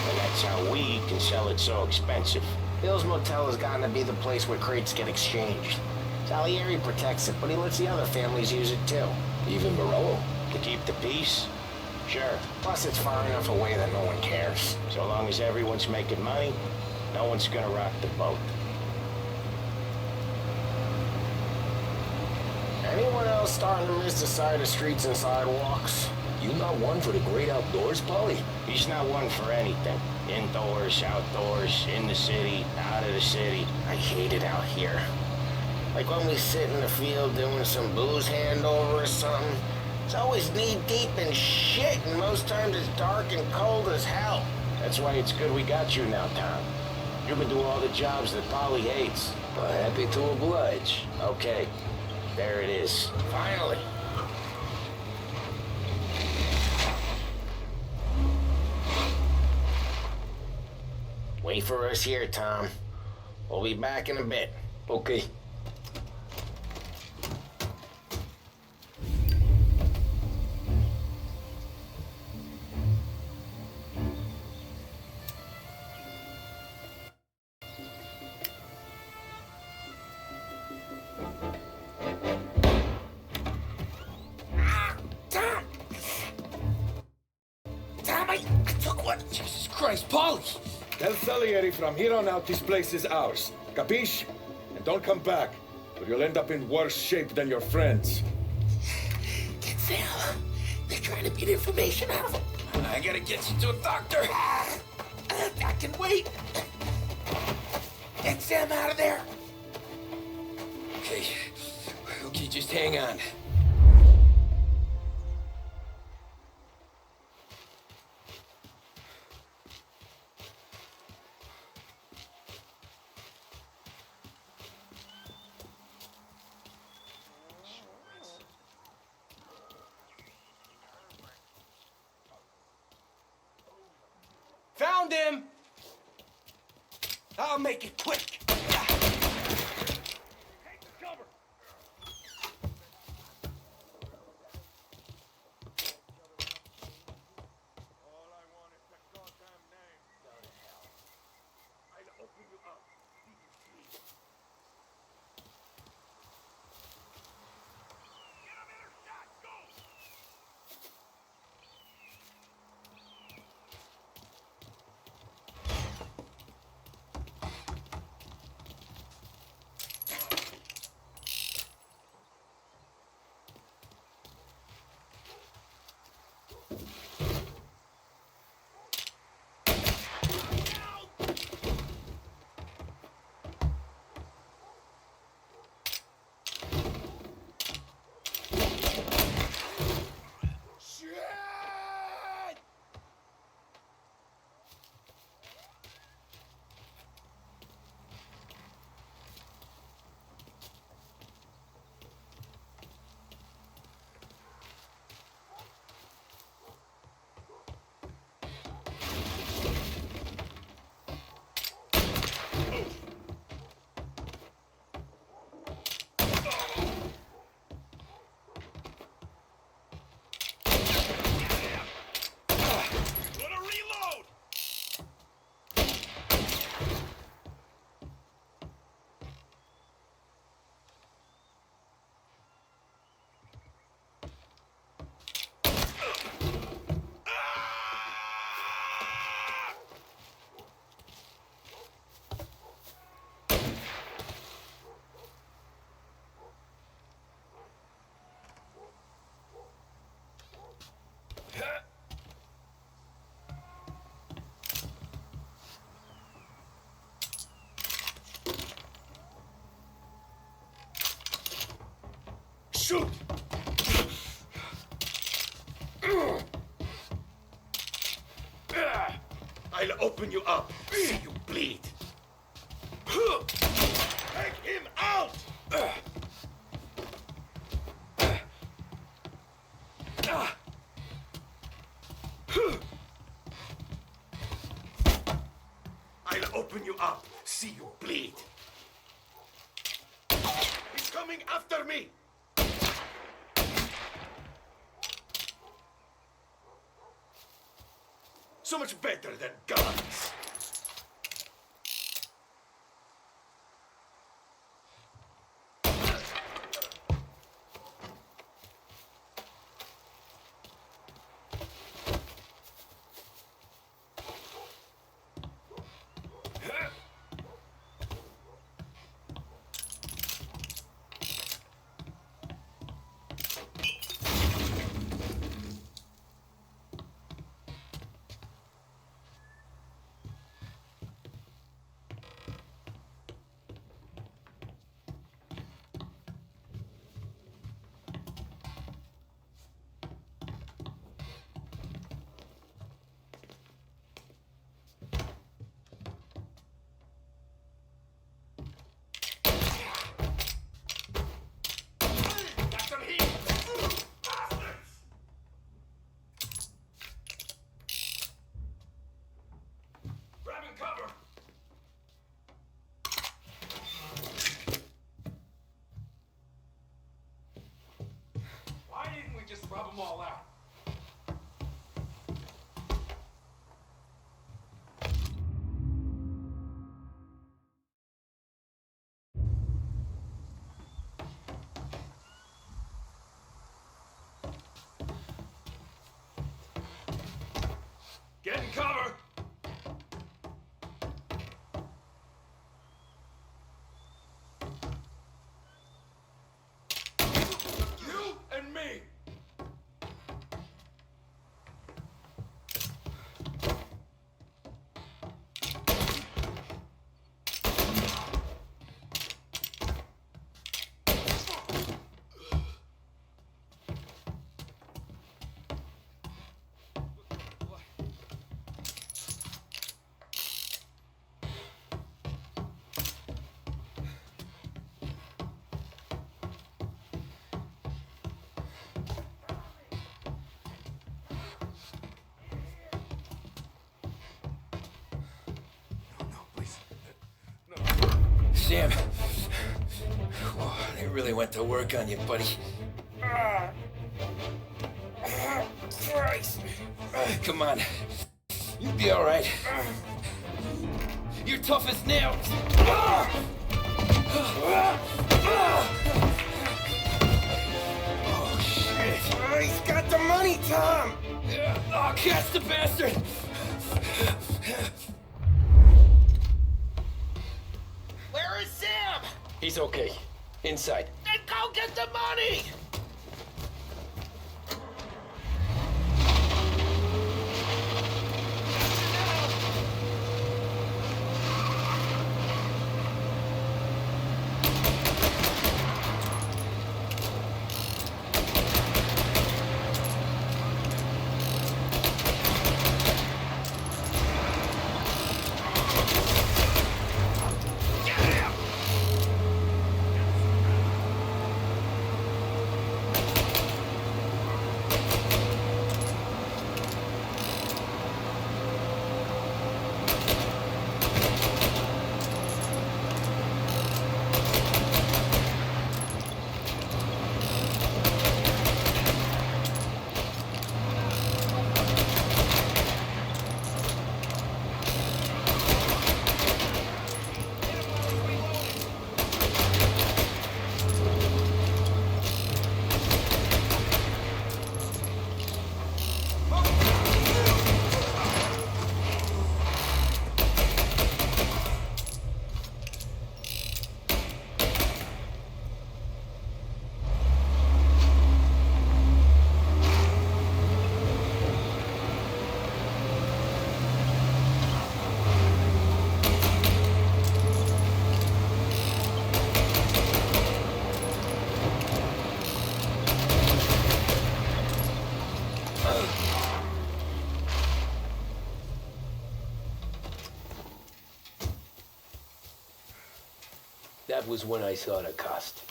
And that's how we can sell it so expensive. Bill's Motel has gotten to be the place where crates get exchanged. Salieri protects it, but he lets the other families use it too. Even Morello. To keep the peace? Sure. Plus it's far enough away that no one cares. So long as everyone's making money, no one's gonna rock the boat. Anyone else starting to miss the side of streets and sidewalks? You not one for the great outdoors, Polly? He's not one for anything. Indoors, outdoors, in the city, out of the city. I hate it out here. Like when we sit in the field doing some booze handover or something. It's always knee-deep in shit, and most times it's dark and cold as hell. That's why it's good we got you now, Tom. You can do all the jobs that Polly hates. Happy to oblige. Okay, there it is. Finally. Wait for us here, Tom. We'll be back in a bit. Okay. Jesus Christ, Polly! Tell Salieri from here on out this place is ours. Capiche? And don't come back, or you'll end up in worse shape than your friends. Get Sam. They're trying to get information out of him. I gotta get you to a doctor. I can wait. Get Sam out of there. Okay. Okay, just hang on. Found him! I'll make it quick. Shoot! I'll open you up. See you bleed. Take him out! I'll open you up. See you bleed. He's coming after me! So much better than guns. Just rub them all out. Get in cover! You and me! Sam. Oh, they really went to work on you, buddy. Christ. Come on. You'll be all right. You're tough as nails. Oh, shit. Oh, he's got the money, Tom! Oh, catch the bastard! Where is Sam? He's okay. Inside. Then go get the money! That was when I saw the cost.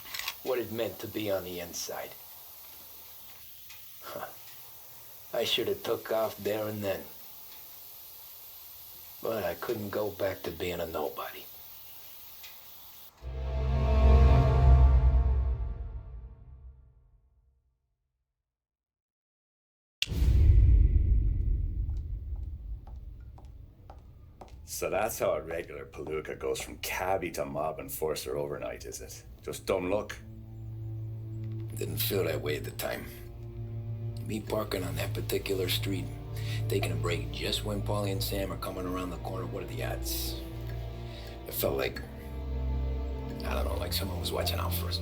What it meant to be on the inside. Huh. I should have took off there and then. But I couldn't go back to being a nobody. So that's how a regular palooka goes from cabbie to mob enforcer overnight, is it? Just dumb luck? Didn't feel that way at the time. Me parking on that particular street, taking a break just when Paulie and Sam are coming around the corner, what are the odds? It felt like, I don't know, like someone was watching out for us.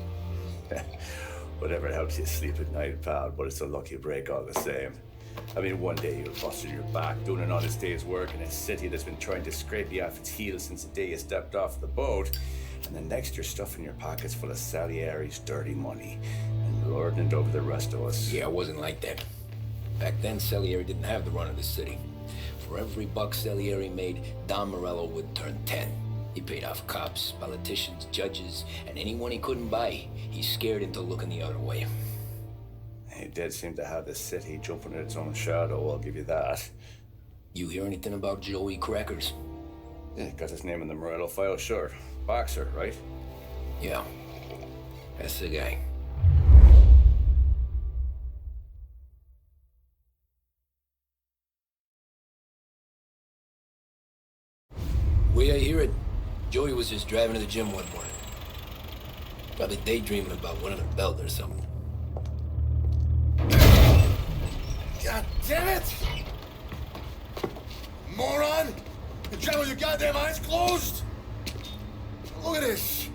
Whatever helps you sleep at night, pal, but it's a lucky break all the same. I mean, one day you'll busted your back doing an honest day's work in a city that's been trying to scrape you off its heels since the day you stepped off the boat, and the next you're stuffing your pockets full of Salieri's dirty money and lording it over the rest of us. Yeah, it wasn't like that. Back then, Salieri didn't have the run of the city. For every buck Salieri made, Don Morello would turn 10. He paid off cops, politicians, judges, and anyone he couldn't buy, he scared into looking the other way. He did seem to have the city jumping in its own shadow, I'll give you that. You hear anything about Joey Crackers? Yeah, got his name in the Morello file, sure. Boxer, right? Yeah, that's the guy. Way I hear it, Joey was just driving to the gym one morning. Probably daydreaming about winning a belt or something. God damn it! Moron! You trying with your goddamn eyes closed? Look at this.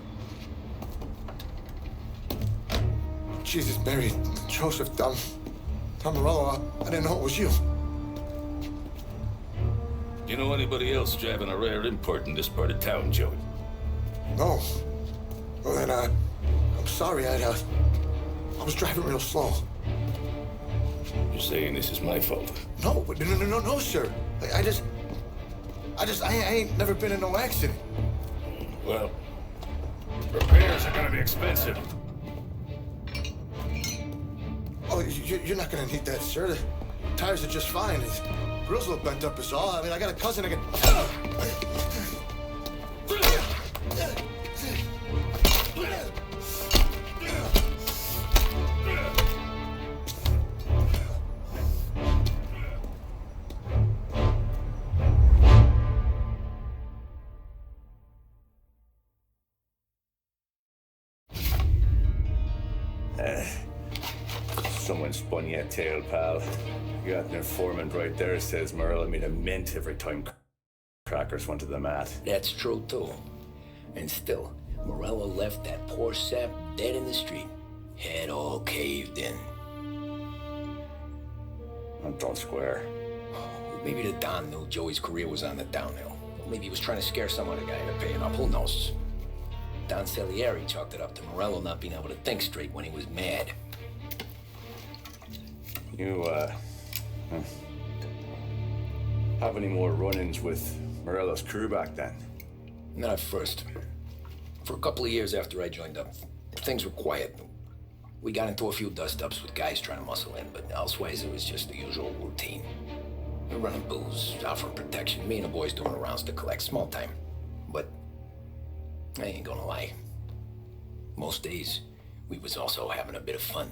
Jesus, Mary, Joseph, Tom Morello, I didn't know it was you. You know anybody else driving a rare import in this part of town, Joey? No. Well, then, I'm sorry, I was driving real slow. You're saying this is my fault? No, no, sir. I ain't never been in no accident. Well, repairs are gonna be expensive. Oh, you're not gonna need that, sir. The tires are just fine. The grill's a little bent up is all. I mean, I got a cousin I can... Someone spun you a tail, pal. You got an informant right there says Morello made a mint every time Crackers went to the mat. That's true, too. And still, Morello left that poor sap dead in the street. Head all caved in. Don't square. Maybe the Don knew Joey's career was on the downhill. Maybe he was trying to scare some other guy into paying up. Who knows? Don Salieri chalked it up to Morello not being able to think straight when he was mad. You, have any more run-ins with Morello's crew back then? Not at first. For a couple of years after I joined up, things were quiet. We got into a few dust-ups with guys trying to muscle in, but elsewise it was just the usual routine. We were running booze, offering protection, me and the boys doing the rounds to collect, small time. But I ain't gonna lie. Most days, we was also having a bit of fun.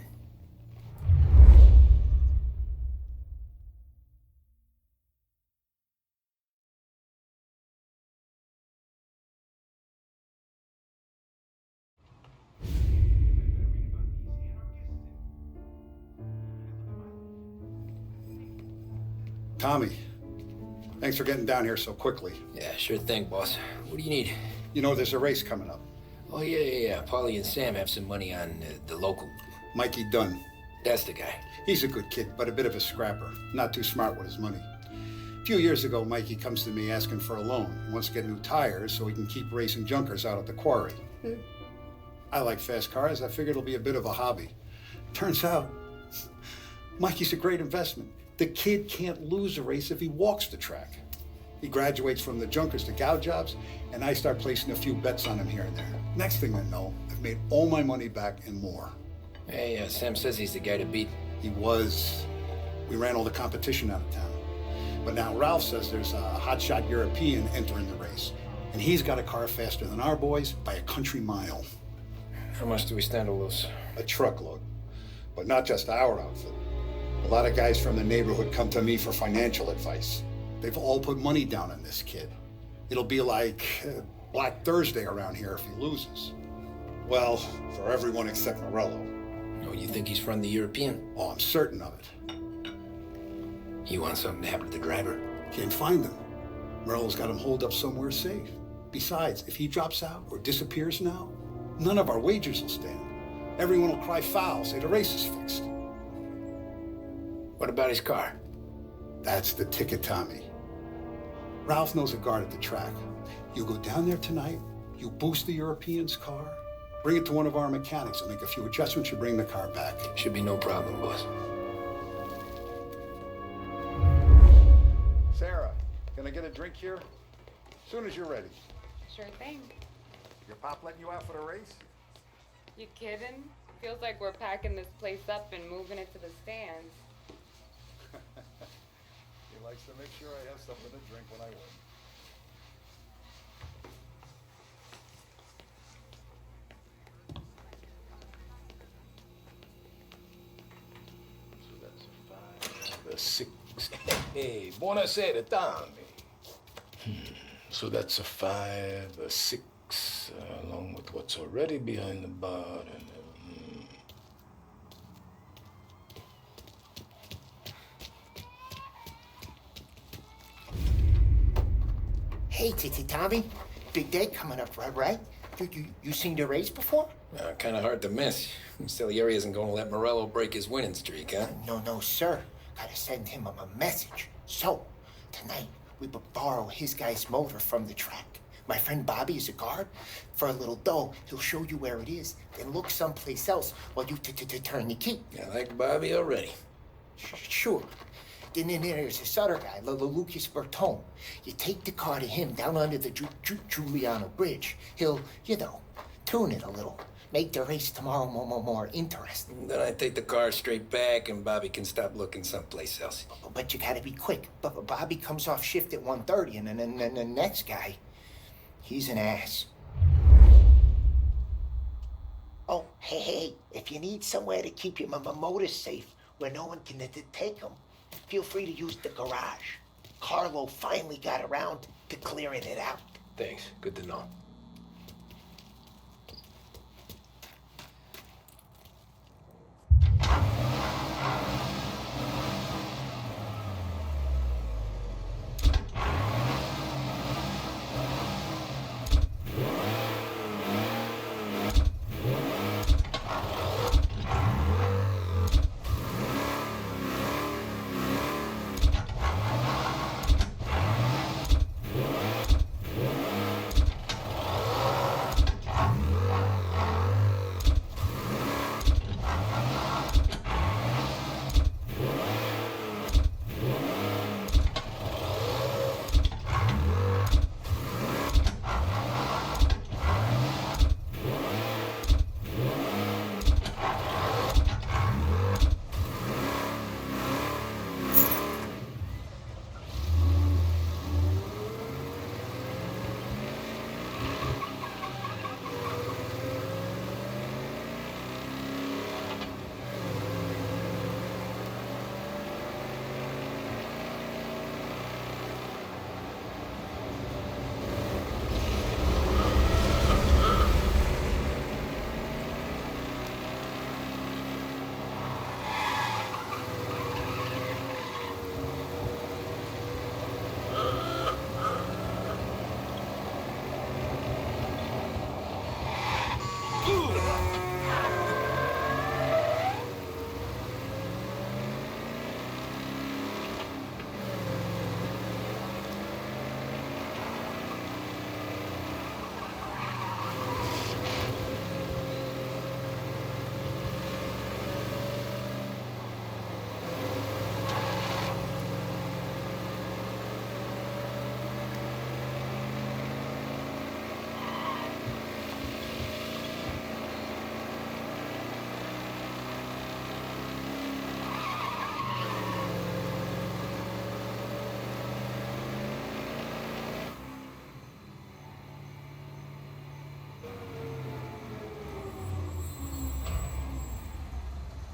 Tommy, thanks for getting down here so quickly. Yeah, sure thing, boss. What do you need? You know there's a race coming up. Oh, yeah. Paulie and Sam have some money on the local. Mikey Dunn. That's the guy. He's a good kid, but a bit of a scrapper. Not too smart with his money. A few years ago, Mikey comes to me asking for a loan. He wants to get new tires so he can keep racing junkers out at the quarry. I like fast cars. I figured it'll be a bit of a hobby. Turns out, Mikey's a great investment. The kid can't lose a race if he walks the track. He graduates from the junkers to gow jobs, and I start placing a few bets on him here and there. Next thing I know, I've made all my money back and more. Hey, Sam says he's the guy to beat. He was. We ran all the competition out of town. But now Ralph says there's a hotshot European entering the race, and he's got a car faster than our boys by a country mile. How much do we stand to lose? A truckload. But not just our outfit. A lot of guys from the neighborhood come to me for financial advice. They've all put money down on this kid. It'll be like Black Thursday around here if he loses. Well, for everyone except Morello. Oh, you think he's from the European? Oh, I'm certain of it. You want something to happen to the driver? Can't find him. Morello's got him holed up somewhere safe. Besides, if he drops out or disappears now, none of our wagers will stand. Everyone will cry foul, say the race is fixed. What about his car? That's the ticket, Tommy. Ralph knows a guard at the track. You go down there tonight, you boost the European's car, bring it to one of our mechanics, and make a few adjustments, you bring the car back. Should be no problem, boss. Sarah, can I get a drink here? As soon as you're ready. Sure thing. Your pop letting you out for the race? You kidding? Feels like we're packing this place up and moving it to the stands. He likes to make sure I have something to drink when I win. So that's a 5, a 6. Hey, buonasera, Tommy. So that's a 5, a 6, along with what's already behind the bar, and Hey, Tommy. Big day coming up, right? You seen the race before? Kind of hard to miss. Salieri isn't going to let Morello break his winning streak, huh? No, sir. Gotta send him a message. So, tonight, we borrow his guy's motor from the track. My friend Bobby is a guard. For a little dough, he'll show you where it is, then look someplace else while you turn the key. I like Bobby already. Sure. Then there's this other guy, Lucas Bertone. You take the car to him down under the Giuliano Bridge. He'll, tune it a little. Make the race tomorrow more interesting. Then I take the car straight back and Bobby can stop looking someplace else. But you gotta be quick. But Bobby comes off shift at 1:30, and then the next guy, he's an ass. Oh, hey, if you need somewhere to keep your motor safe where no one can take them, feel free to use the garage. Carlo finally got around to clearing it out. Thanks. Good to know.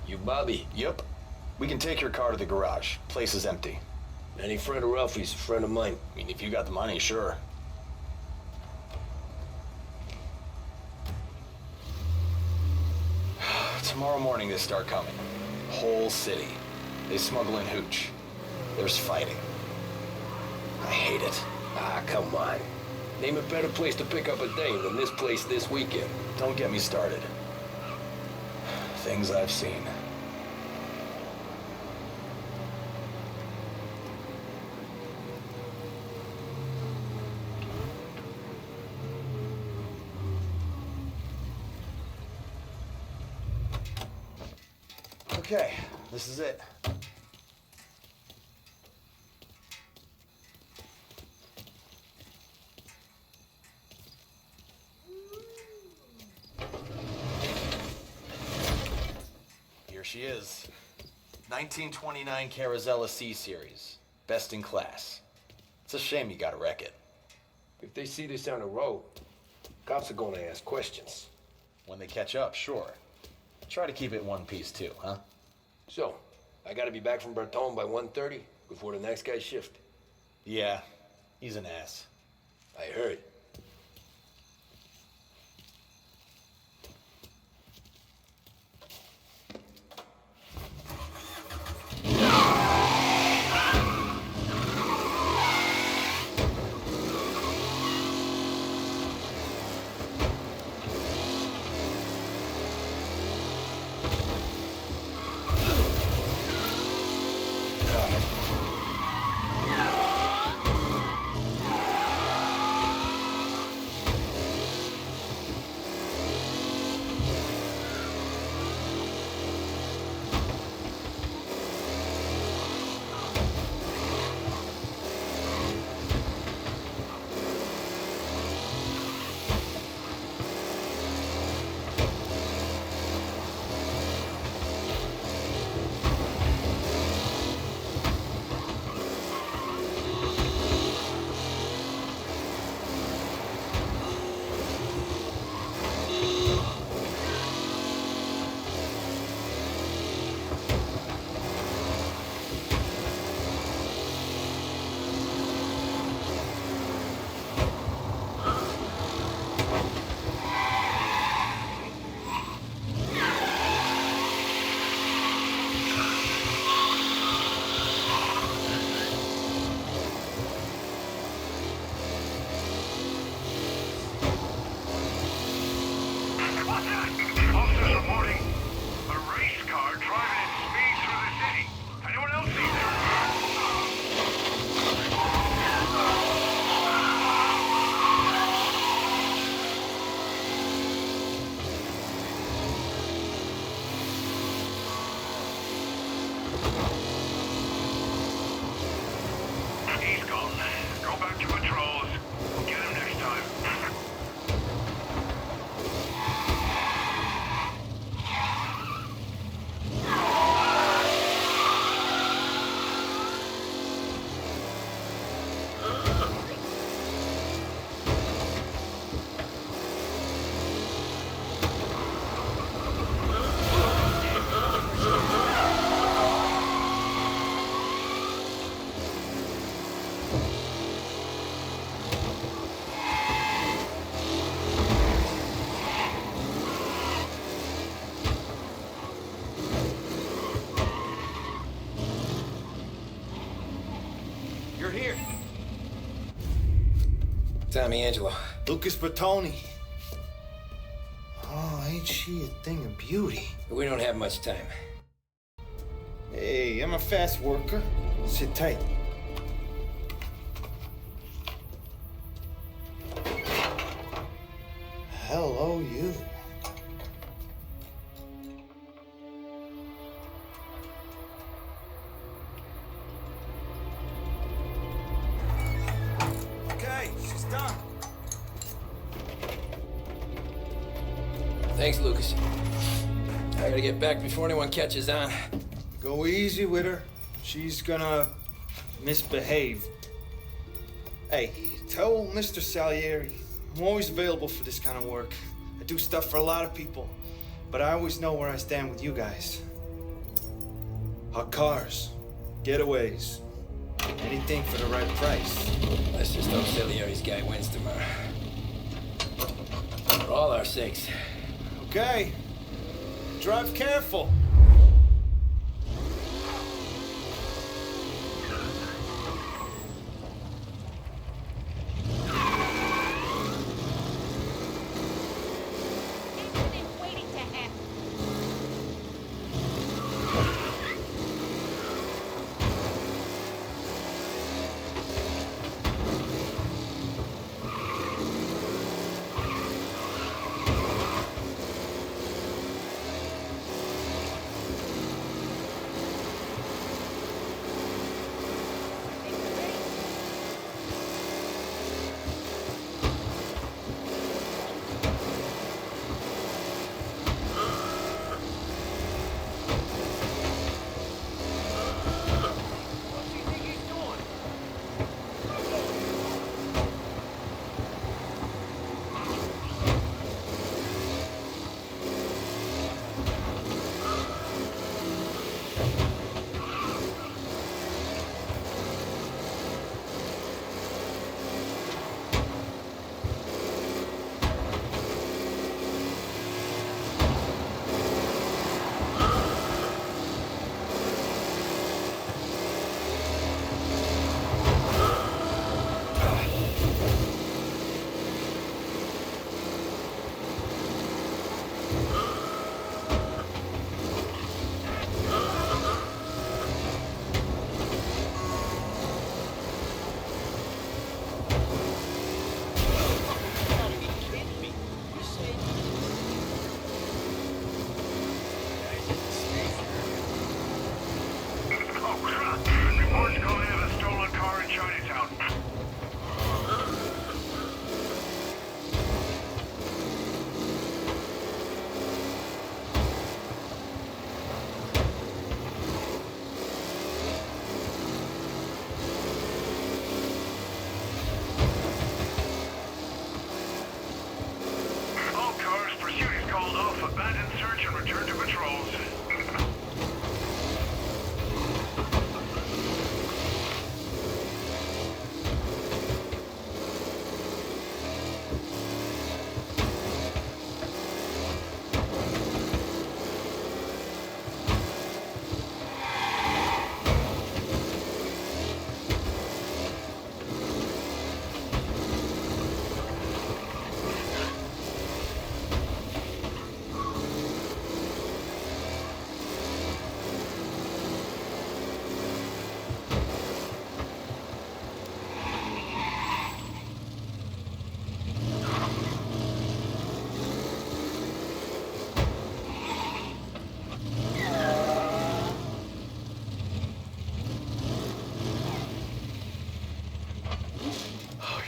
You Bobby? Yep. We can take your car to the garage. Place is empty. Any friend of Ralphie's a friend of mine. I mean, if you got the money, sure. Tomorrow morning they start coming. Whole city. They smuggle in hooch. There's fighting. I hate it. Ah, come on. Name a better place to pick up a dame than this place this weekend. Don't get me started. Things I've seen. Okay, this is it. Here she is. 1929 Carazella C Series. Best in class. It's a shame you gotta wreck it. If they see this on the road, cops are gonna ask questions. When they catch up, sure. Try to keep it one piece too, huh? So, I gotta be back from Bertone by 1:30 before the next guy's shift. Yeah, he's an ass. I heard. You're here. Tommy Angelo. Lucas Bertoni. Oh, ain't she a thing of beauty? We don't have much time. Hey, I'm a fast worker. Sit tight. Hello, you. Okay, she's done. Thanks, Lucas. I gotta get back before anyone catches on. Go easy with her. She's gonna misbehave. Hey, tell Mr. Salieri I'm always available for this kind of work. I do stuff for a lot of people, but I always know where I stand with you guys. Hot cars, getaways, anything for the right price. Let's just hope Salieri's guy wins tomorrow. For all our sakes. Okay. Drive careful.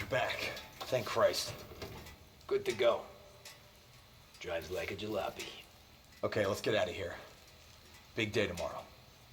Back. Thank Christ. Good to go. Drives like a jalopy. Okay, let's get out of here. Big day tomorrow.